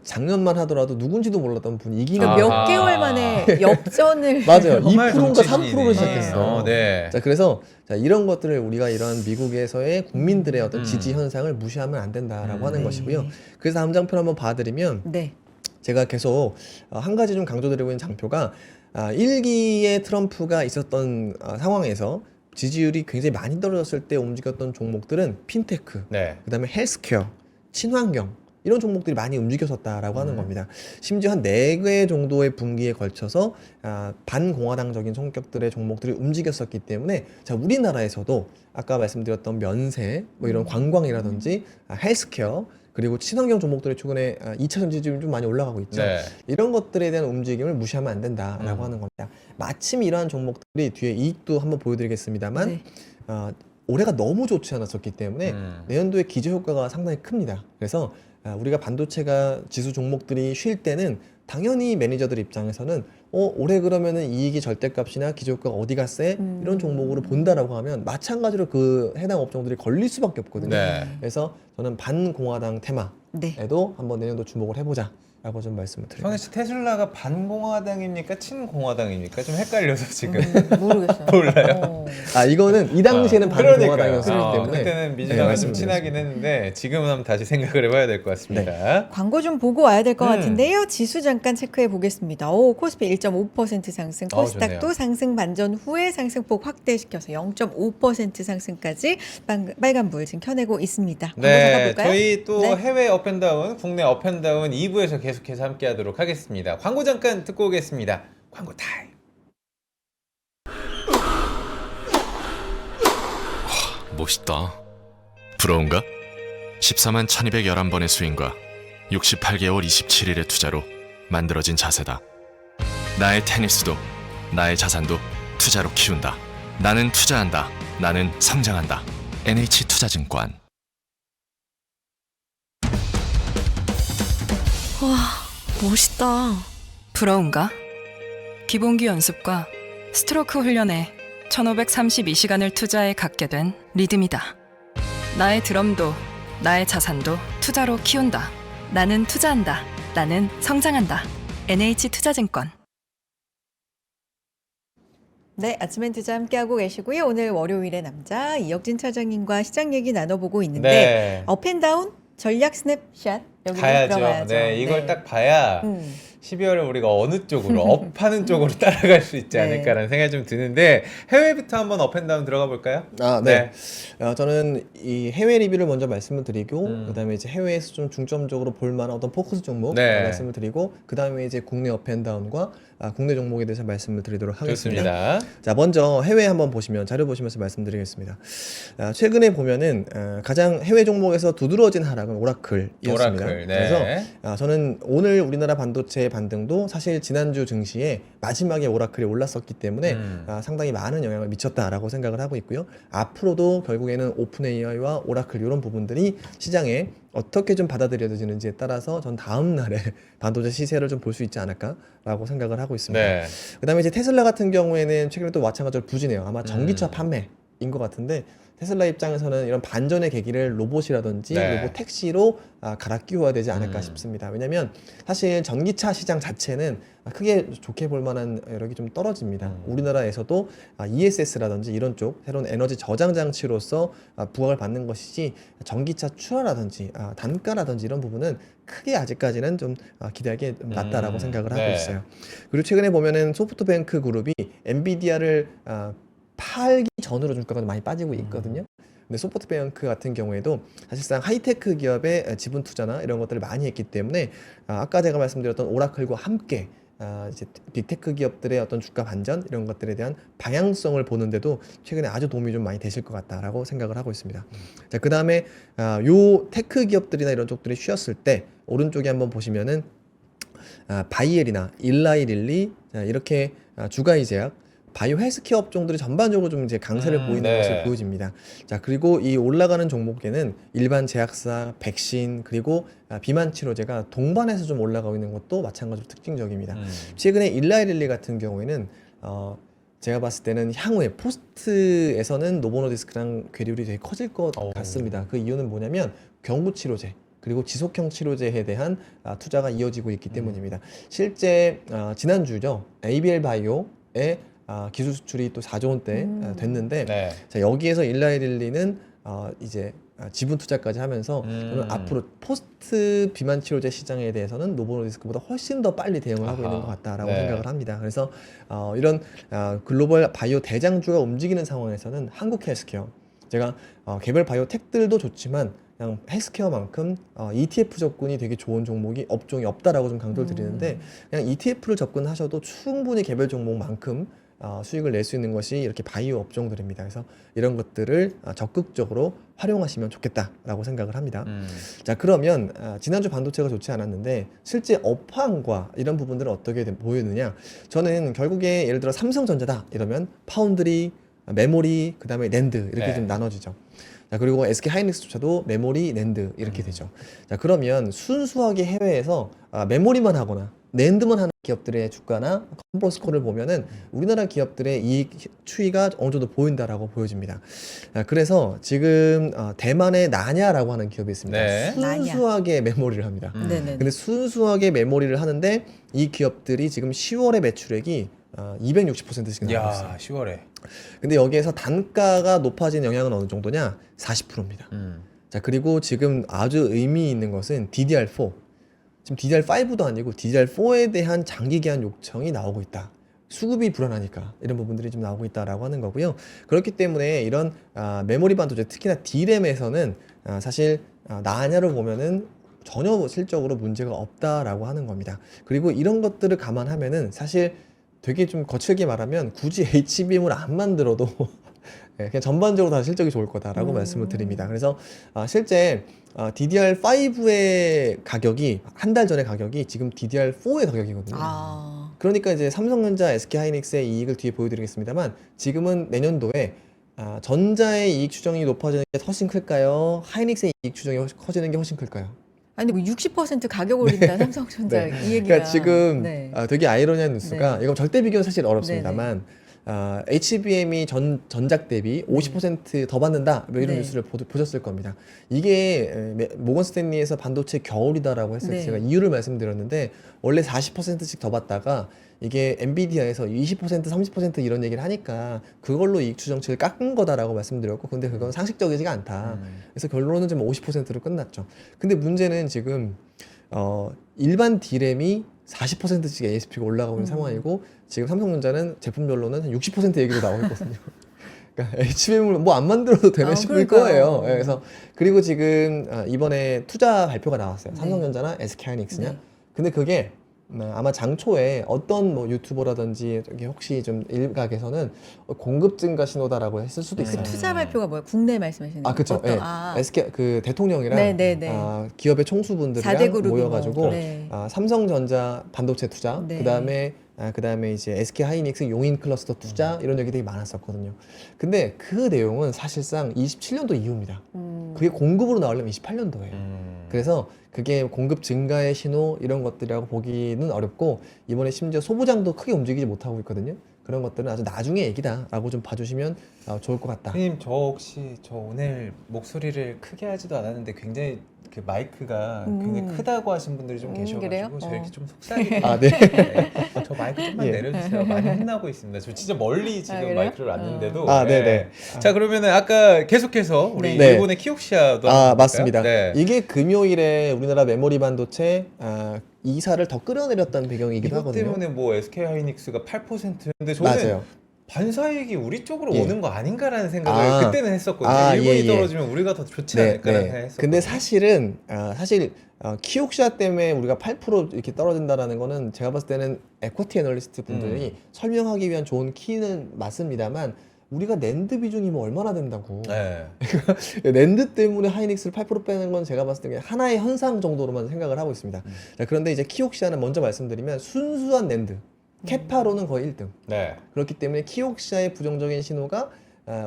작년만 하더라도 누군지도 몰랐던 분이 이기는 그러니까 몇 아하. 개월 만에 역전을 맞아요. 정말 2%인가 정치인이네. 3%를 시작했어요. 네. 자, 그래서 이런 것들을 우리가 이런 미국에서의 국민들의 어떤 지지 현상을 무시하면 안 된다라고 하는 것이고요. 그래서 다음 장표 한번 봐드리면 네. 제가 계속 한 가지 좀 강조드리고 있는 장표가 1기에 트럼프가 있었던 상황에서 지지율이 굉장히 많이 떨어졌을 때 움직였던 종목들은 핀테크, 네. 그다음에 헬스케어, 친환경 이런 종목들이 많이 움직였었다라고 하는 겁니다. 심지어 한 4개 정도의 분기에 걸쳐서 반공화당적인 성격들의 종목들이 움직였었기 때문에 자 우리나라에서도 아까 말씀드렸던 면세, 뭐 이런 관광이라든지 헬스케어 그리고 친환경 종목들의 최근에 2차전 지지율이 좀 많이 올라가고 있죠. 네. 이런 것들에 대한 움직임을 무시하면 안 된다라고 하는 겁니다. 마침 이러한 종목들이 뒤에 이익도 한번 보여드리겠습니다만 네. 올해가 너무 좋지 않았었기 때문에 내년도에 기저 효과가 상당히 큽니다. 그래서 우리가 반도체가 지수 종목들이 쉴 때는 당연히 매니저들 입장에서는 올해 그러면은 이익이 절대값이나 기저효과가 어디 갔세? 이런 종목으로 본다라고 하면 마찬가지로 그 해당 업종들이 걸릴 수밖에 없거든요. 네. 그래서 저는 반공화당 테마에도 네. 한번 내년도 주목을 해보자라고 좀 말씀을 드립니다. 성현 씨 테슬라가 반공화당입니까? 친공화당입니까? 좀 헷갈려서 지금. 모르겠어요. 몰라요? 이거는 이 당시에는 반공화당이었기 때문에 그때는 네, 민주당이 좀 말씀드렸습니다. 친하긴 했는데 지금은 한번 다시 생각을 해봐야 될 것 같습니다. 광고 좀 보고 와야 될 것 같은데요. 지수 잠깐 체크해 보겠습니다. 코스피 1.5% 상승, 코스닥도 좋네요. 상승 반전 후에 상승폭 확대시켜서 0.5% 상승까지 빨간불 지금 켜내고 있습니다. 광고 잠깐 네, 볼까요? 저희 또 네. 해외 업앤다운, 국내 업앤다운 2부에서 계속해서 함께하도록 하겠습니다. 광고 잠깐 듣고 오겠습니다. 광고 타임. 멋있다. 부러운가? 14만 1211번의 스윙과 68개월 27일의 투자로 만들어진 자세다. 나의 테니스도 나의 자산도 투자로 키운다. 나는 투자한다. 나는 성장한다. NH투자증권. 와, 멋있다. 부러운가? 기본기 연습과 스트로크 훈련에 1532시간을 투자해 갖게 된 리듬이다. 나의 드럼도 나의 자산도 투자로 키운다. 나는 투자한다. 나는 성장한다. NH투자증권. 네, 아침엔 투자 함께하고 계시고요. 오늘 월요일의 남자 이혁진 차장님과 시장 얘기 나눠보고 있는데 네. 업앤다운 전략 스냅샷 여기 가야죠. 들어가야죠. 네, 이걸 딱 봐야 음. 12월을 우리가 어느 쪽으로 업하는 쪽으로 따라갈 수 있지 네. 않을까라는 생각이 좀 드는데 해외부터 한번 업앤다운 들어가 볼까요? 네. 저는 이 해외 리뷰를 먼저 말씀을 드리고 그다음에 이제 해외에서 좀 중점적으로 볼 만한 어떤 포커스 종목 네. 말씀을 드리고 그다음에 이제 국내 업앤다운과 국내 종목에 대해서 말씀을 드리도록 하겠습니다. 좋습니다. 자, 먼저 해외 한번 보시면 자료 보시면서 말씀드리겠습니다. 최근에 보면은 가장 해외 종목에서 두드러진 하락은 오라클이었습니다. 오라클, 네. 그래서 저는 오늘 우리나라 반도체의 반등도 사실 지난주 증시에 마지막에 오라클이 올랐었기 때문에 상당히 많은 영향을 미쳤다라고 생각을 하고 있고요. 앞으로도 결국에는 오픈 AI와 오라클 이런 부분들이 시장에 어떻게 좀 받아들여지는지에 따라서 전 다음 날에 반도체 시세를 좀 볼 수 있지 않을까라고 생각을 하고 있습니다. 네. 그다음에 이제 테슬라 같은 경우에는 최근에 또 마찬가지로 부진해요. 아마 전기차 판매인 것 같은데 테슬라 입장에서는 이런 반전의 계기를 로봇이라든지 네. 로봇 택시로 갈아 끼워야 되지 않을까 싶습니다. 왜냐하면 사실 전기차 시장 자체는 크게 좋게 볼 만한 여력이 좀 떨어집니다. 우리나라에서도 ESS라든지 이런 쪽 새로운 에너지 저장 장치로서 부각을 받는 것이지 전기차 출하라든지 단가라든지 이런 부분은 크게 아직까지는 좀 기대하기에 좀 낮다라고 생각을 하고 네. 있어요. 그리고 최근에 보면은 소프트뱅크 그룹이 엔비디아를 팔기 전으로 주가가 많이 빠지고 있거든요. 근데 소프트뱅크 같은 경우에도 사실상 하이테크 기업의 지분 투자나 이런 것들을 많이 했기 때문에 아까 제가 말씀드렸던 오라클과 함께 이제 빅테크 기업들의 어떤 주가 반전 이런 것들에 대한 방향성을 보는데도 최근에 아주 도움이 좀 많이 되실 것 같다라고 생각을 하고 있습니다. 자, 그 다음에 요 테크 기업들이나 이런 쪽들이 쉬었을 때 오른쪽에 한번 보시면은 바이엘이나 일라이릴리 이렇게 주가이제약 바이오 헬스케어 업종들이 전반적으로 좀 이제 강세를 보이는 네. 것을 보여집니다. 자, 그리고 이 올라가는 종목에는 일반 제약사, 백신, 그리고 비만 치료제가 동반해서 좀 올라가고 있는 것도 마찬가지로 특징적입니다. 최근에 일라이릴리 같은 경우에는 제가 봤을 때는 향후에 포스트에서는 노보노디스크랑 괴리율이 되게 커질 것 같습니다. 그 이유는 뭐냐면 경구 치료제 그리고 지속형 치료제에 대한 투자가 이어지고 있기 때문입니다. 실제 지난주죠. ABL 바이오의 기술 수출이 또 4조 원대 됐는데 네. 자, 여기에서 일라이릴리는 이제 지분 투자까지 하면서 저는 앞으로 포스트 비만 치료제 시장에 대해서는 노보노디스크보다 훨씬 더 빨리 대응을 하고 있는 것 같다라고 네. 생각을 합니다. 그래서 이런 글로벌 바이오 대장주가 움직이는 상황에서는 한국 헬스케어 제가 개별 바이오텍들도 좋지만 그냥 헬스케어만큼 ETF 접근이 되게 좋은 업종이 없다라고 좀 강조를 드리는데 그냥 ETF를 접근하셔도 충분히 개별 종목만큼 수익을 낼 수 있는 것이 이렇게 바이오 업종들입니다. 그래서 이런 것들을 적극적으로 활용하시면 좋겠다라고 생각을 합니다. 자, 그러면 지난주 반도체가 좋지 않았는데 실제 업황과 이런 부분들은 어떻게 보이느냐? 저는 결국에 예를 들어 삼성전자다 이러면 파운드리, 메모리, 그 다음에 낸드 이렇게 네. 좀 나눠지죠. 자, 그리고 SK 하이닉스조차도 메모리, 낸드 이렇게 되죠. 자, 그러면 순수하게 해외에서 메모리만 하거나 낸드만 하는 기업들의 주가나 컴포스코를 보면은 우리나라 기업들의 이익 추이가 어느 정도 보인다라고 보여집니다. 그래서 지금 대만의 나냐라고 하는 기업이 있습니다. 네. 순수하게 메모리를 합니다. 네네. 근데 순수하게 메모리를 하는데 이 기업들이 지금 10월에 매출액이 260%씩 나오고 있어요. 야, 10월에. 근데 여기에서 단가가 높아진 영향은 어느 정도냐? 40%입니다. 자, 그리고 지금 아주 의미 있는 것은 DDR4. 지금 DDR5도 아니고 DDR4에 대한 장기 기한 요청이 나오고 있다. 수급이 불안하니까 이런 부분들이 좀 나오고 있다라고 하는 거고요. 그렇기 때문에 이런 메모리 반도체 특히나 D램에서는 사실 나냐를 보면은 전혀 실적으로 문제가 없다라고 하는 겁니다. 그리고 이런 것들을 감안하면은 사실 되게 좀 거칠게 말하면 굳이 HBM을 안 만들어도 그냥 전반적으로 다 실적이 좋을 거다라고 말씀을 드립니다. 그래서 실제 DDR5의 가격이 한 달 전의 가격이 지금 DDR4의 가격이거든요. 그러니까 이제 삼성전자, SK하이닉스의 이익을 뒤에 보여드리겠습니다만 지금은 내년도에 전자의 이익 추정이 높아지는 게 훨씬 클까요? 하이닉스의 이익 추정이 커지는 게 훨씬 클까요? 아니 뭐 60% 가격 올린다 삼성전자 네. 이 얘기가. 그러니까 지금 네. 되게 아이러니한 뉴스가 네. 이건 절대 비교는 사실 어렵습니다만 HBM이 전작 대비 50%더 받는다 뭐 이런 네. 뉴스를 보셨을 겁니다. 이게 모건 스탠리에서 반도체 겨울이다라고 했을 때 네. 제가 이유를 말씀드렸는데 원래 40%씩 더 받다가 이게 엔비디아에서 20% 30% 이런 얘기를 하니까 그걸로 이익 추정치를 깎은 거다라고 말씀드렸고 근데 그건 상식적이지가 않다. 그래서 결론은 좀 50%로 끝났죠. 근데 문제는 지금 일반 D램이 40%씩 ASP가 올라가고 있는 상황이고 지금 삼성전자는 제품별로는 한 60% 얘기로 나오고 있거든요. 그러니까 HBM을 뭐 안 만들어도 되는 싶을 그러니까요. 거예요. 예, 그래서 그리고 지금 이번에 투자 발표가 나왔어요. 네. 삼성전자나 SK하이닉스냐. 네. 근데 그게 아마 장초에 어떤 뭐 유튜버라든지 저기 혹시 좀 일각에서는 공급 증가 신호다라고 했을 수도 그 있어요. 투자 발표가 뭐예요? 국내 말씀하시는 아, 그쵸. 어떤- 예. 아, SK 그 대통령이랑 네네네. 기업의 4대 총수분들이랑 그룹이 모여가지고 뭐, 네. 삼성전자 반도체 투자, 네. 그다음에 이제 SK 하이닉스 용인 클러스터 투자 이런 얘기 되게 많았었거든요. 근데 그 내용은 사실상 27년도 이후입니다. 그게 공급으로 나오려면 28년도예요. 그래서 그게 공급 증가의 신호 이런 것들이라고 보기는 어렵고 이번에 심지어 소부장도 크게 움직이지 못하고 있거든요. 그런 것들은 아주 나중에 얘기다라고 좀 봐주시면 좋을 것 같다. 선생님 저 혹시 저 오늘 목소리를 크게 하지도 않았는데 굉장히 그 마이크가 굉장히 크다고 하신 분들이 좀 그래요? 계셔가지고 저 어. 이렇게 좀 속상해. 아, 네. 저 마이크 좀만 예. 내려주세요. 많이 혼나고 있습니다. 저 진짜 멀리 지금 그래요? 마이크를 놨는데도. 아, 네. 네네. 자 그러면은 아까 계속해서 우리 네. 일본의 키옥시아도 한번 볼까요? 맞습니다. 네. 이게 금요일에 우리나라 메모리 반도체 이사를 더 끌어내렸던 배경이기도 이것 하거든요. 때문에 뭐 SK 하이닉스가 8%인데 저는 맞아요. 반사이익이 우리 쪽으로 예. 오는 거 아닌가라는 생각을 아. 그때는 했었거든요. 아, 일본이 예, 예. 떨어지면 우리가 더 좋지 않을까라는 생각을 했었거든요. 근데 사실은 키옥시아 때문에 우리가 8% 이렇게 떨어진다라는 거는 제가 봤을 때는 에코티 애널리스트 분들이 설명하기 위한 좋은 키는 맞습니다만 우리가 낸드 비중이 뭐 얼마나 된다고. 네. 낸드 때문에 하이닉스를 8% 빼는 건 제가 봤을 때 그냥 하나의 현상 정도로만 생각을 하고 있습니다. 자, 그런데 이제 키옥시아는 먼저 말씀드리면 순수한 낸드 캐파로는 거의 1등. 네. 그렇기 때문에 키옥시아의 부정적인 신호가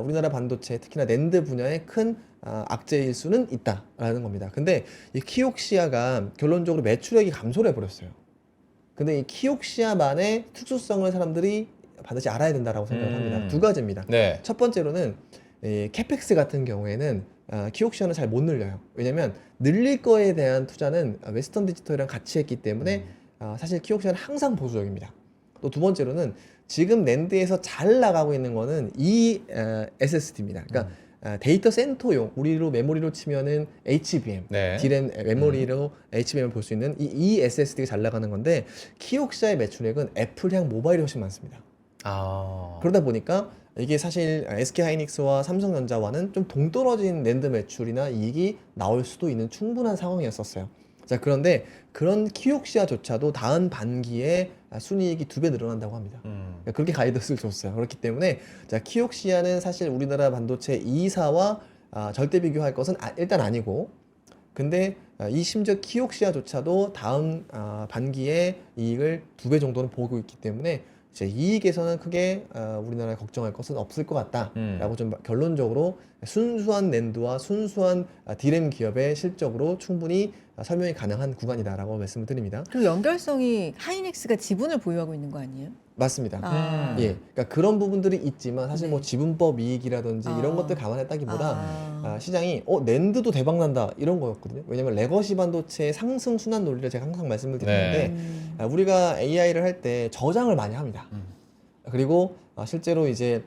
우리나라 반도체 특히나 낸드 분야에 큰 악재일 수는 있다라는 겁니다. 근데 이 키옥시아가 결론적으로 매출액이 감소를 해버렸어요. 근데 이 키옥시아만의 특수성을 사람들이 반드시 알아야 된다라고 생각을 합니다. 두 가지입니다. 네. 첫 번째로는 이 캐펙스 같은 경우에는 키옥시아는 잘 못 늘려요. 왜냐면 늘릴 거에 대한 투자는 웨스턴 디지털이랑 같이 했기 때문에 사실 키옥시아는 항상 보수적입니다. 또 두 번째로는 지금 낸드에서 잘 나가고 있는 거는 이 SSD입니다. 그러니까 데이터 센터용 우리로 메모리로 치면은 HBM, 네. D램 메모리로 HBM을 볼 수 있는 이 SSD가 잘 나가는 건데 키옥시아의 매출액은 애플향 모바일이 훨씬 많습니다. 아. 그러다 보니까 이게 사실 SK 하이닉스와 삼성전자와는 좀 동떨어진 낸드 매출이나 이익이 나올 수도 있는 충분한 상황이었었어요. 자, 그런데 그런 키옥시아조차도 다음 반기에 순이익이 2배 늘어난다고 합니다. 그러니까 그렇게 가이드를 줬어요. 그렇기 때문에 자, 키옥시아는 사실 우리나라 반도체 2사와 절대 비교할 것은 일단 아니고, 근데 이 심지어 키옥시아조차도 다음 반기에 이익을 2배 정도는 보고 있기 때문에 이제 이익에서는 크게 우리나라에 걱정할 것은 없을 것 같다라고 좀 결론적으로 순수한 낸드와 순수한 D램 기업의 실적으로 충분히 설명이 가능한 구간이다라고 말씀을 드립니다. 그 연결성이 하이닉스가 지분을 보유하고 있는 거 아니에요? 맞습니다. 아. 예, 그러니까 그런 부분들이 있지만 사실 네. 뭐 지분법 이익이라든지 이런 아. 것들 감안했다기보다 아. 시장이 낸드도 대박 난다 이런 거였거든요. 왜냐면 레거시 반도체의 상승 순환 논리를 제가 항상 말씀을 드리는데 우리가 AI를 할 때 저장을 많이 합니다. 그리고 실제로 이제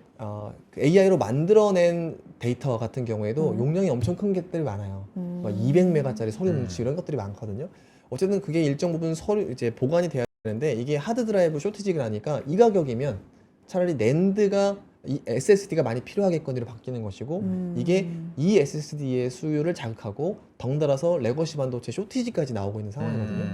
AI로 만들어낸 데이터 같은 경우에도 용량이 엄청 큰 것들이 많아요. 200메가짜리 서류 뭉치 이런 것들이 많거든요. 어쨌든 그게 일정 부분 서류 이제 보관이 돼야 되는데 이게 하드 드라이브 쇼티지가 나니까 이 가격이면 차라리 낸드가 이 SSD가 많이 필요하겠거니로 바뀌는 것이고 이게 이 SSD의 수요를 자극하고 덩달아서 레거시 반도체 쇼티지까지 나오고 있는 상황이거든요.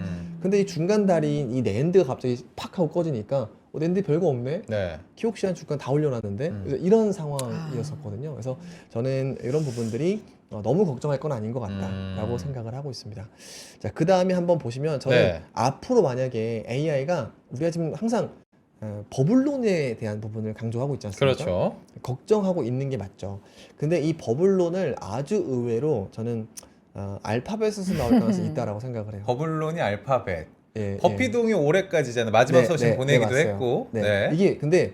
근데 이 중간 다리인 이 낸드가 갑자기 팍 하고 꺼지니까 낸드 별거 없네. 네. 키옥시아 주가 다 올려놨는데 그래서 이런 상황이었었거든요. 그래서 저는 이런 부분들이 너무 걱정할 건 아닌 것 같다라고 생각을 하고 있습니다. 자, 그 다음에 한번 보시면 저는 네. 앞으로 만약에 AI가 우리가 지금 항상 버블론에 대한 부분을 강조하고 있지 않습니까? 그렇죠. 걱정하고 있는 게 맞죠. 근데 이 버블론을 아주 의외로 저는 알파벳에서 나올 가능성이 있다라고 생각을 해요. 버블론이 알파벳. 예, 버피동이 올해까지잖아요. 마지막 서신 보내기도 맞아요. 했고. 네. 네. 이게 근데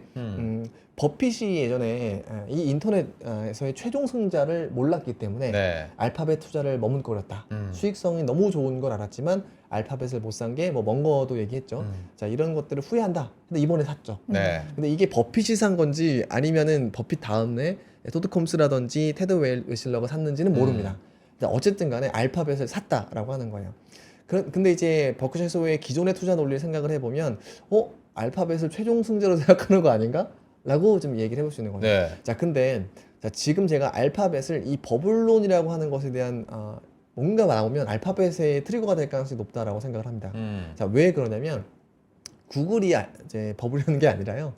버핏이 예전에 이 인터넷에서의 최종 승자를 몰랐기 때문에 네. 알파벳 투자를 머문거렸다. 수익성이 너무 좋은 걸 알았지만 알파벳을 못 산 게 뭐 먼거도 얘기했죠. 자, 이런 것들을 후회한다. 근데 이번에 샀죠. 네. 근데 이게 버핏이 산 건지 아니면은 버핏 다음에 토드콤스라든지 테드 웨실러가 샀는지는 모릅니다. 어쨌든 간에 알파벳을 샀다라고 하는 거예요. 근데 이제 버크셔 소의 기존의 투자 논리를 생각을 해보면 알파벳을 최종 승자로 생각하는 거 아닌가? 라고 좀 얘기를 해볼 수 있는 거예요. 네. 자, 근데 지금 제가 알파벳을 이 버블론이라고 하는 것에 대한 뭔가 나오면 알파벳의 트리거가 될 가능성이 높다라고 생각을 합니다. 자, 왜 그러냐면 구글이 이제 버블이는 게 아니라요.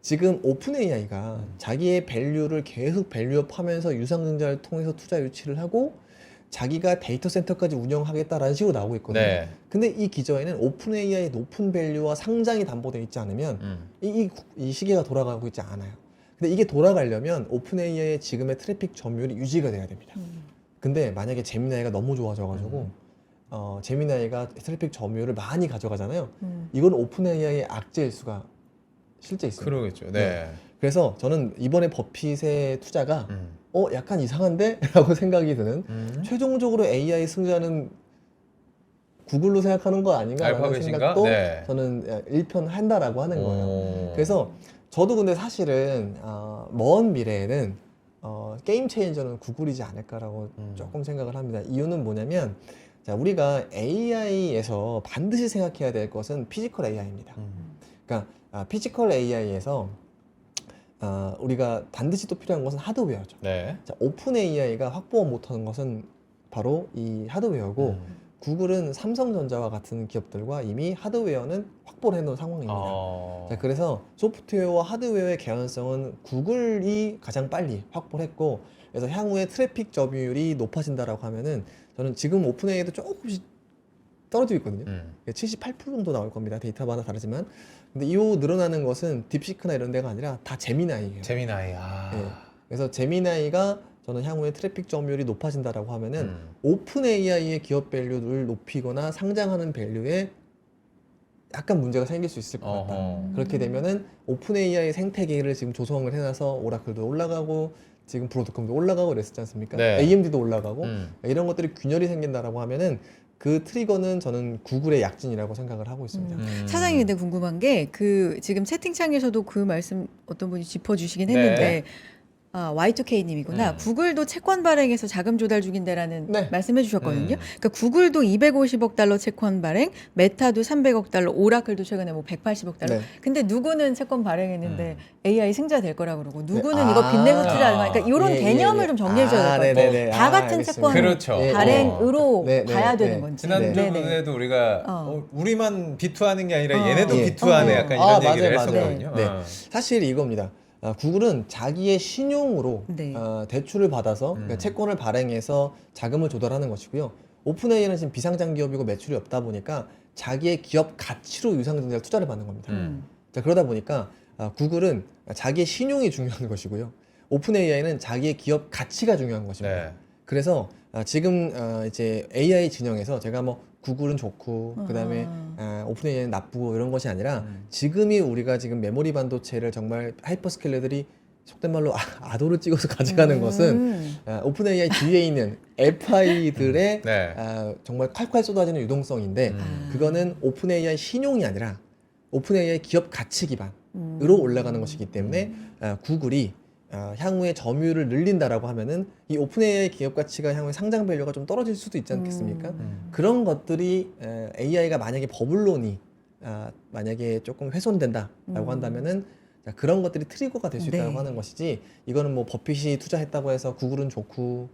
지금 오픈 AI가 자기의 밸류를 계속 밸류업하면서 유상증자를 통해서 투자 유치를 하고 자기가 데이터 센터까지 운영하겠다라는 식으로 나오고 있거든요. 네. 근데 이 기저에는 오픈 AI의 높은 밸류와 상장이 담보되어 있지 않으면 이 시계가 돌아가고 있지 않아요. 근데 이게 돌아가려면 오픈 AI의 지금의 트래픽 점유율이 유지가 돼야 됩니다. 근데 만약에 제미나이가 너무 좋아져가지고 제미나이가 트래픽 점유율을 많이 가져가잖아요. 이건 오픈 AI의 악재일 수가 실제 있어요. 그러겠죠. 네. 그래서 저는 이번에 버핏의 투자가 약간 이상한데? 라고 생각이 드는 최종적으로 AI 승자는 구글로 생각하는 거 아닌가라는 알파벳인가? 생각도 네. 저는 일편한다라고 하는 거예요. 오. 그래서 저도 근데 사실은 먼 미래에는 게임 체인저는 구글이지 않을까라고 조금 생각을 합니다. 이유는 뭐냐면 자, 우리가 AI에서 반드시 생각해야 될 것은 피지컬 AI입니다. 그러니까 피지컬 AI에서 우리가 반드시 또 필요한 것은 하드웨어죠. 네. 자, 오픈 AI가 확보 못하는 것은 바로 이 하드웨어고 구글은 삼성전자와 같은 기업들과 이미 하드웨어는 확보를 해놓은 상황입니다. 자, 그래서 소프트웨어와 하드웨어의 개연성은 구글이 가장 빨리 확보를 했고, 그래서 향후에 트래픽 점유율이 높아진다라고 하면은 저는 지금 오픈 AI도 조금씩 떨어지고 있거든요. 78% 정도 나올 겁니다. 데이터마다 다르지만. 근데 이 늘어나는 것은 딥시크나 이런 데가 아니라 다 제미나이예요. 제미나이. 예. 그래서 제미나이가 저는 향후에 트래픽 점유율이 높아진다라고 하면은 오픈 AI의 기업 밸류를 높이거나 상장하는 밸류에 약간 문제가 생길 수 있을 것 같다. 그렇게 되면은 오픈 AI 생태계를 지금 조성을 해놔서 오라클도 올라가고 지금 브로드컴도 올라가고 그랬었지 않습니까? 네. AMD도 올라가고 이런 것들이 균열이 생긴다라고 하면은 그 트리거는 저는 구글의 약진이라고 생각을 하고 있습니다. 사장님 근데 궁금한 게 그 지금 채팅창에서도 그 말씀 어떤 분이 짚어주시긴 했는데 네. Y2K님이구나. 구글도 채권 발행해서 자금 조달 중인데라는 네. 말씀해 주셨거든요. 그러니까 구글도 250억 달러 채권 발행, 메타도 300억 달러, 오라클도 최근에 뭐 180억 달러. 네. 근데 누구는 채권 발행했는데 AI 승자 될 거라 그러고 누구는 네. 이거 빚내서 투자하는 그러니까 이런 예, 개념을 예, 예. 좀 정리해 줘야 될 것 같아요. 다 같은 알겠습니다. 채권 그렇죠. 발행으로 네, 네, 봐야 네. 되는 건지. 지난주에도 우리가 우리만 비투하는 게 아니라 얘네도 예. 비투하네 약간 이런 얘기를 맞아요. 했었거든요. 네. 사실 이겁니다. 구글은 자기의 신용으로 네. 대출을 받아서 그러니까 채권을 발행해서 자금을 조달하는 것이고요. 오픈 AI는 지금 비상장 기업이고 매출이 없다 보니까 자기의 기업 가치로 유상증자를 투자를 받는 겁니다. 자, 그러다 보니까 구글은 자기의 신용이 중요한 것이고요. 오픈 AI는 자기의 기업 가치가 중요한 것입니다. 네. 그래서 지금 이제 AI 진영에서 제가 뭐 구글은 좋고 그다음에 오픈 AI는 나쁘고 이런 것이 아니라 지금이 우리가 지금 메모리 반도체를 정말 하이퍼스케일러들이 속된 말로 아도를 찍어서 가져가는 것은 오픈 AI 뒤에 있는 FI들의 네. 정말 콸콸 쏟아지는 유동성인데 그거는 오픈 AI 신용이 아니라 오픈 AI 기업 가치 기반으로 올라가는 것이기 때문에 구글이 향후에 점유율을 늘린다라고 하면은 이 오픈 AI 기업 가치가 향후에 상장 밸류가 좀 떨어질 수도 있지 않겠습니까? 그런 것들이 AI가 만약에 버블론이 만약에 조금 훼손된다라고 한다면은 자, 그런 것들이 트리거가 될 수 있다고 네. 하는 것이지 이거는 뭐 버핏이 투자했다고 해서 구글은 좋고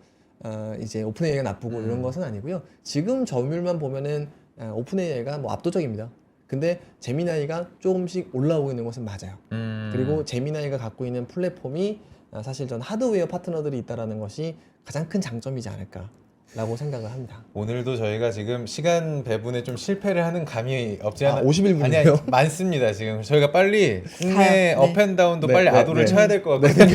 이제 오픈 AI가 나쁘고 이런 것은 아니고요. 지금 점유율만 보면은 오픈 AI가 뭐 압도적입니다. 근데 제미나이가 조금씩 올라오고 있는 것은 맞아요. 그리고 제미나이가 갖고 있는 플랫폼이 사실 전 하드웨어 파트너들이 있다라는 것이 가장 큰 장점이지 않을까라고 생각을 합니다. 오늘도 저희가 지금 시간 배분에 좀 실패를 하는 감이 없지 않아. 51분이네요. 아니, 많습니다. 지금 저희가 빨리 국내 가요. 네. 업앤다운도 네, 빨리 네, 아도를 네. 쳐야 될 것 같거든요.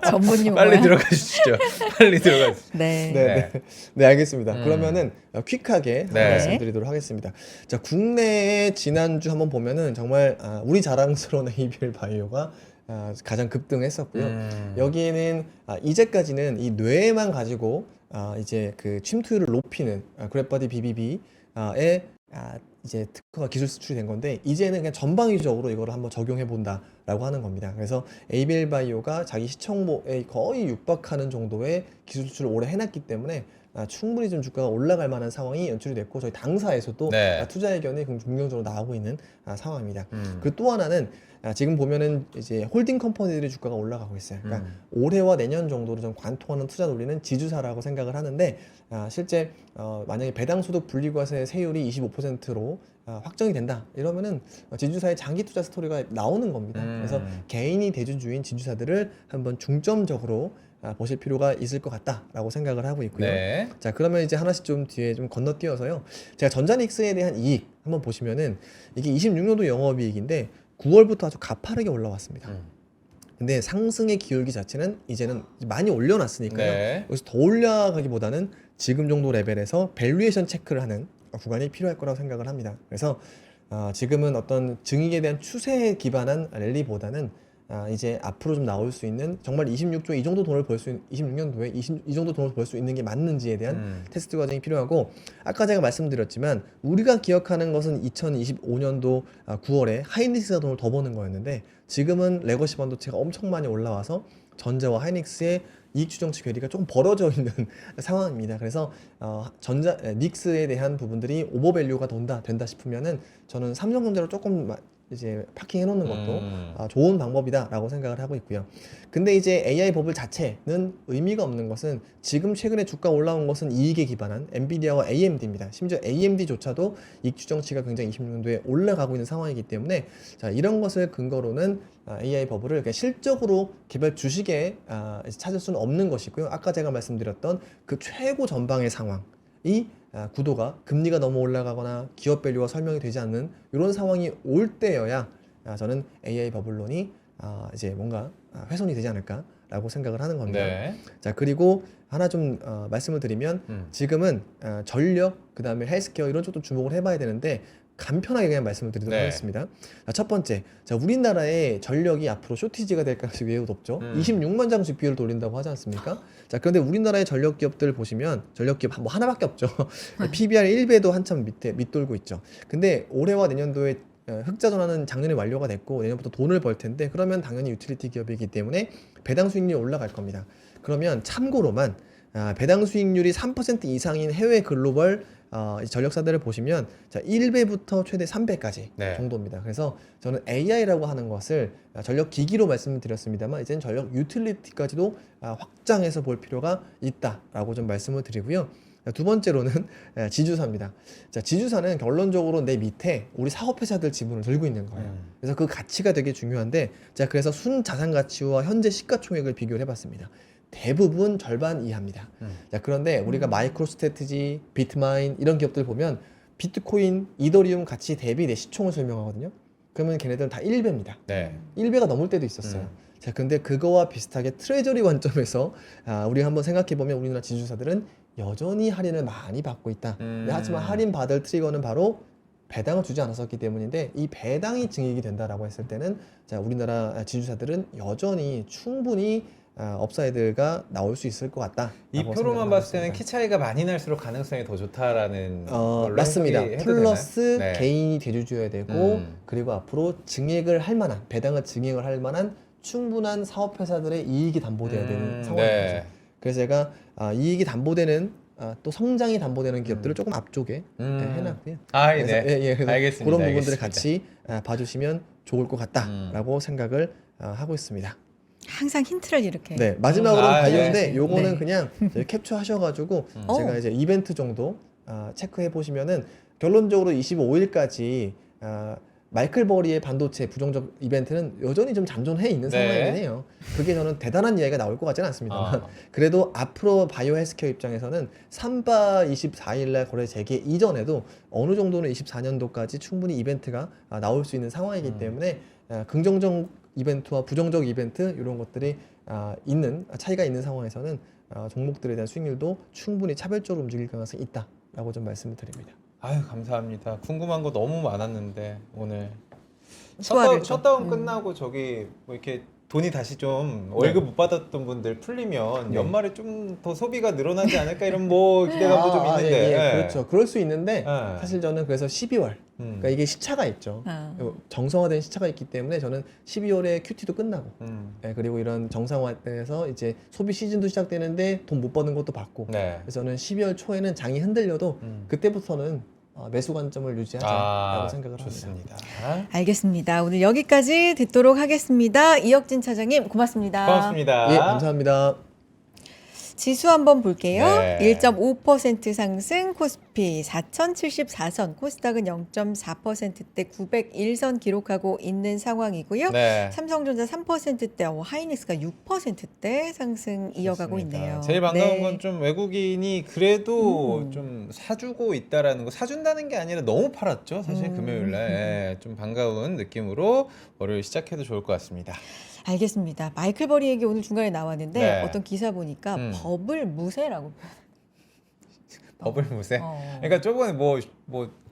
전문 용어. 빨리 들어가 주시죠. 빨리 들어가 주시죠. 네. 네, 알겠습니다. 그러면은 퀵하게 네. 말씀드리도록 하겠습니다. 자, 국내에 지난주 한번 보면은 정말 우리 자랑스러운 ABL 바이오가 가장 급등했었고요. 여기에는 이제까지는 이 뇌만 가지고 이제 그 침투율을 높이는 그랩바디 BBB에 이제 특허가 기술 수출이 된 건데 이제는 그냥 전방위적으로 이거를 한번 적용해 본다라고 하는 겁니다. 그래서 ABL 바이오가 자기 시청모에 거의 육박하는 정도의 기술 수출을 올해 해놨기 때문에 충분히 좀 주가가 올라갈 만한 상황이 연출이 됐고 저희 당사에서도 네. 투자 의견이 긍정적으로 나오고 있는 상황입니다. 음. 그리고 또 하나는 지금 보면은 이제 홀딩 컴퍼니들이 주가가 올라가고 있어요. 그러니까 음. 올해와 내년 정도로 좀 관통하는 투자 논리는 지주사라고 생각을 하는데 실제 만약에 배당 소득 분리과세 세율이 25%로 확정이 된다 이러면은 지주사의 장기 투자 스토리가 나오는 겁니다. 그래서 개인이 대주주인 지주사들을 한번 중점적으로 보실 필요가 있을 것 같다라고 생각을 하고 있고요. 네. 자, 그러면 이제 하나씩 좀 뒤에 좀 건너뛰어서요. 제가 전자닉스에 대한 이익 한번 보시면은 이게 26년도 영업이익인데 9월부터 아주 가파르게 올라왔습니다. 근데 상승의 기울기 자체는 이제는 많이 올려놨으니까요. 네. 여기서 더 올라가기보다는 지금 정도 레벨에서 밸류에이션 체크를 하는 구간이 필요할 거라고 생각을 합니다. 그래서 지금은 어떤 증익에 대한 추세에 기반한 랠리보다는 이제 앞으로 좀 나올 수 있는 정말 26조에 이 정도 돈을 벌 수 있는 26년도에 이 정도 돈을 벌 수 있는 게 맞는지에 대한 테스트 과정이 필요하고 아까 제가 말씀드렸지만 우리가 기억하는 것은 2025년도 9월에 하이닉스가 돈을 더 버는 거였는데 지금은 레거시 반도체가 엄청 많이 올라와서 전자와 하이닉스의 이익 추정치 괴리가 조금 벌어져 있는 상황입니다. 그래서 닉스에 대한 부분들이 오버밸류가 된다 싶으면은 저는 삼성전자로 조금 이제 파킹해 놓는 것도 좋은 방법이다라고 생각을 하고 있고요. 근데 이제 AI 버블 자체는 의미가 없는 것은 지금 최근에 주가 올라온 것은 이익에 기반한 엔비디아와 AMD입니다. 심지어 AMD조차도 이익 추정치가 굉장히 26년도에 올라가고 있는 상황이기 때문에 자, 이런 것을 근거로는 AI 버블을 그냥 실적으로 개별 주식에 찾을 수는 없는 것이고요. 아까 제가 말씀드렸던 그 최고 전방의 상황이 구도가 금리가 너무 올라가거나 기업 밸류가 설명이 되지 않는 이런 상황이 올 때여야 저는 AI 버블론이 이제 뭔가 훼손이 되지 않을까라고 생각을 하는 겁니다. 네. 자, 그리고 하나 좀 말씀을 드리면 지금은 전력 그다음에 헬스케어 이런 쪽도 주목을 해봐야 되는데 간편하게 그냥 말씀을 드리도록 네. 하겠습니다. 자, 첫 번째, 자, 우리나라의 전력이 앞으로 쇼티지가 될 가능성이 매우 높죠. 26만 장 GPU를 돌린다고 하지 않습니까? 자, 그런데 우리나라의 전력 기업들 보시면 전력 기업 뭐 하나밖에 없죠. PBR 1배도 한참 밑돌고 있죠. 근데 올해와 내년도에 흑자 전환은 작년에 완료가 됐고 내년부터 돈을 벌 텐데 그러면 당연히 유틸리티 기업이기 때문에 배당 수익률이 올라갈 겁니다. 그러면 참고로만 배당 수익률이 3% 이상인 해외 글로벌 전력사들을 보시면 자 1배부터 최대 3배까지 네. 정도입니다. 그래서 저는 AI라고 하는 것을 전력 기기로 말씀을 드렸습니다만 이제는 전력 유틸리티까지도 확장해서 볼 필요가 있다라고 좀 말씀을 드리고요. 두 번째로는 지주사입니다. 자, 지주사는 결론적으로 내 밑에 우리 사업회사들 지분을 들고 있는 거예요. 그래서 그 가치가 되게 중요한데 자, 그래서 순자산 가치와 현재 시가총액을 비교를 해봤습니다. 대부분 절반 이하입니다. 자, 그런데 우리가 마이크로스트래티지, 비트마인 이런 기업들 보면 비트코인, 이더리움 가치 대비 내 시총을 설명하거든요. 그러면 걔네들은 다 1배입니다. 네. 1배가 넘을 때도 있었어요. 자, 근데 그거와 비슷하게 트레저리 관점에서 우리가 한번 생각해보면 우리나라 지주사들은 여전히 할인을 많이 받고 있다. 하지만 할인 받을 트리거는 바로 배당을 주지 않았었기 때문인데 이 배당이 증액이 된다라고 했을 때는 자, 우리나라 지주사들은 여전히 충분히 업사이드가 나올 수 있을 것 같다. 이 표로만 봤을 때는 키 차이가 많이 날수록 가능성이 더 좋다라는 걸로 맞습니다. 해석이 해도 플러스 되나요? 네. 개인이 대주주여야 되고 그리고 앞으로 증액을 할 만한 배당을 증액을 할 만한 충분한 사업회사들의 이익이 담보돼야 되는 상황인 네. 거죠. 그래서 제가 이익이 담보되는 또 성장이 담보되는 기업들을 조금 앞쪽에 해놨고요. 네. 그래서 알겠습니다. 그런 부분들을 알겠습니다. 같이 봐주시면 좋을 것 같다라고 생각을 하고 있습니다. 항상 힌트를 이렇게. 네, 마지막으로는 네. 바이오인데 요거는 네. 그냥 캡처하셔가지고 제가 오. 이제 이벤트 정도 체크해 보시면은 결론적으로 25일까지 마이클 버리의 반도체 부정적 이벤트는 여전히 좀 잠존해 있는 네. 상황이긴 해요. 그게 저는 대단한 이야기가 나올 것 같지는 않습니다만 그래도 앞으로 바이오 헬스케어 입장에서는 3바 24일날 거래 재개 이전에도 어느 정도는 24년도까지 충분히 이벤트가 나올 수 있는 상황이기 때문에 긍정적 이벤트와 부정적 이벤트 이런 것들이 있는 차이가 있는 상황에서는 종목들에 대한 수익률도 충분히 차별적으로 움직일 가능성이 있다라고 좀 말씀을 드립니다. 아유, 감사합니다. 궁금한 거 너무 많았는데 오늘 소화를 좀. 셧다운 끝나고 저기 뭐 이렇게 돈이 다시 좀 월급 못 받았던 분들 풀리면 네. 연말에 좀 더 소비가 늘어나지 않을까 이런 뭐 기대감도 좀 있는데. 예, 그렇죠. 그럴 수 있는데 예. 사실 저는 그래서 12월 그러니까 이게 시차가 있죠. 아. 정상화된 시차가 있기 때문에 저는 12월에 큐티도 끝나고 네. 그리고 이런 정상화돼서 이제 소비 시즌도 시작되는데 돈 못 버는 것도 받고 네. 그래서 저는 12월 초에는 장이 흔들려도 그때부터는 매수 관점을 유지하자라고 생각을 합니다. 좋습니다. 알겠습니다. 오늘 여기까지 듣도록 하겠습니다. 이혁진 차장님 고맙습니다. 고맙습니다. 예, 감사합니다. 지수 한번 볼게요. 네. 1.5% 상승, 코스피 4,074선, 코스닥은 0.4%대 901선 기록하고 있는 상황이고요. 네. 삼성전자 3%대, 하이닉스가 6%대 상승 이어가고 맞습니다. 있네요. 제일 반가운 네. 건 좀 외국인이 그래도 좀 사주고 있다라는 거, 사준다는 게 아니라 너무 팔았죠. 사실 금요일날 좀 반가운 느낌으로 월요일 시작해도 좋을 것 같습니다. 알겠습니다. 마이클 버리 얘기 오늘 중간에 나왔는데 네. 어떤 기사 보니까 버블 무세라고. 버블 무세. 어. 그러니까 저번에 뭐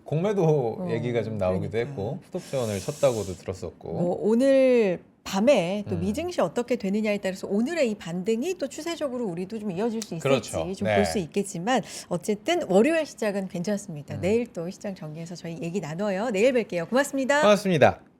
공매도 얘기가 좀 나오기도 그러니까. 했고 풋옵션을 쳤다고도 들었었고. 뭐 오늘 밤에 또 미증시 어떻게 되느냐에 따라서 오늘의 이 반등이 또 추세적으로 우리도 좀 이어질 수 있을지 그렇죠. 좀 네. 볼 수 있겠지만 어쨌든 월요일 시작은 괜찮습니다. 내일 또 시장 정리해서 저희 얘기 나눠요. 내일 뵐게요. 고맙습니다. 고맙습니다.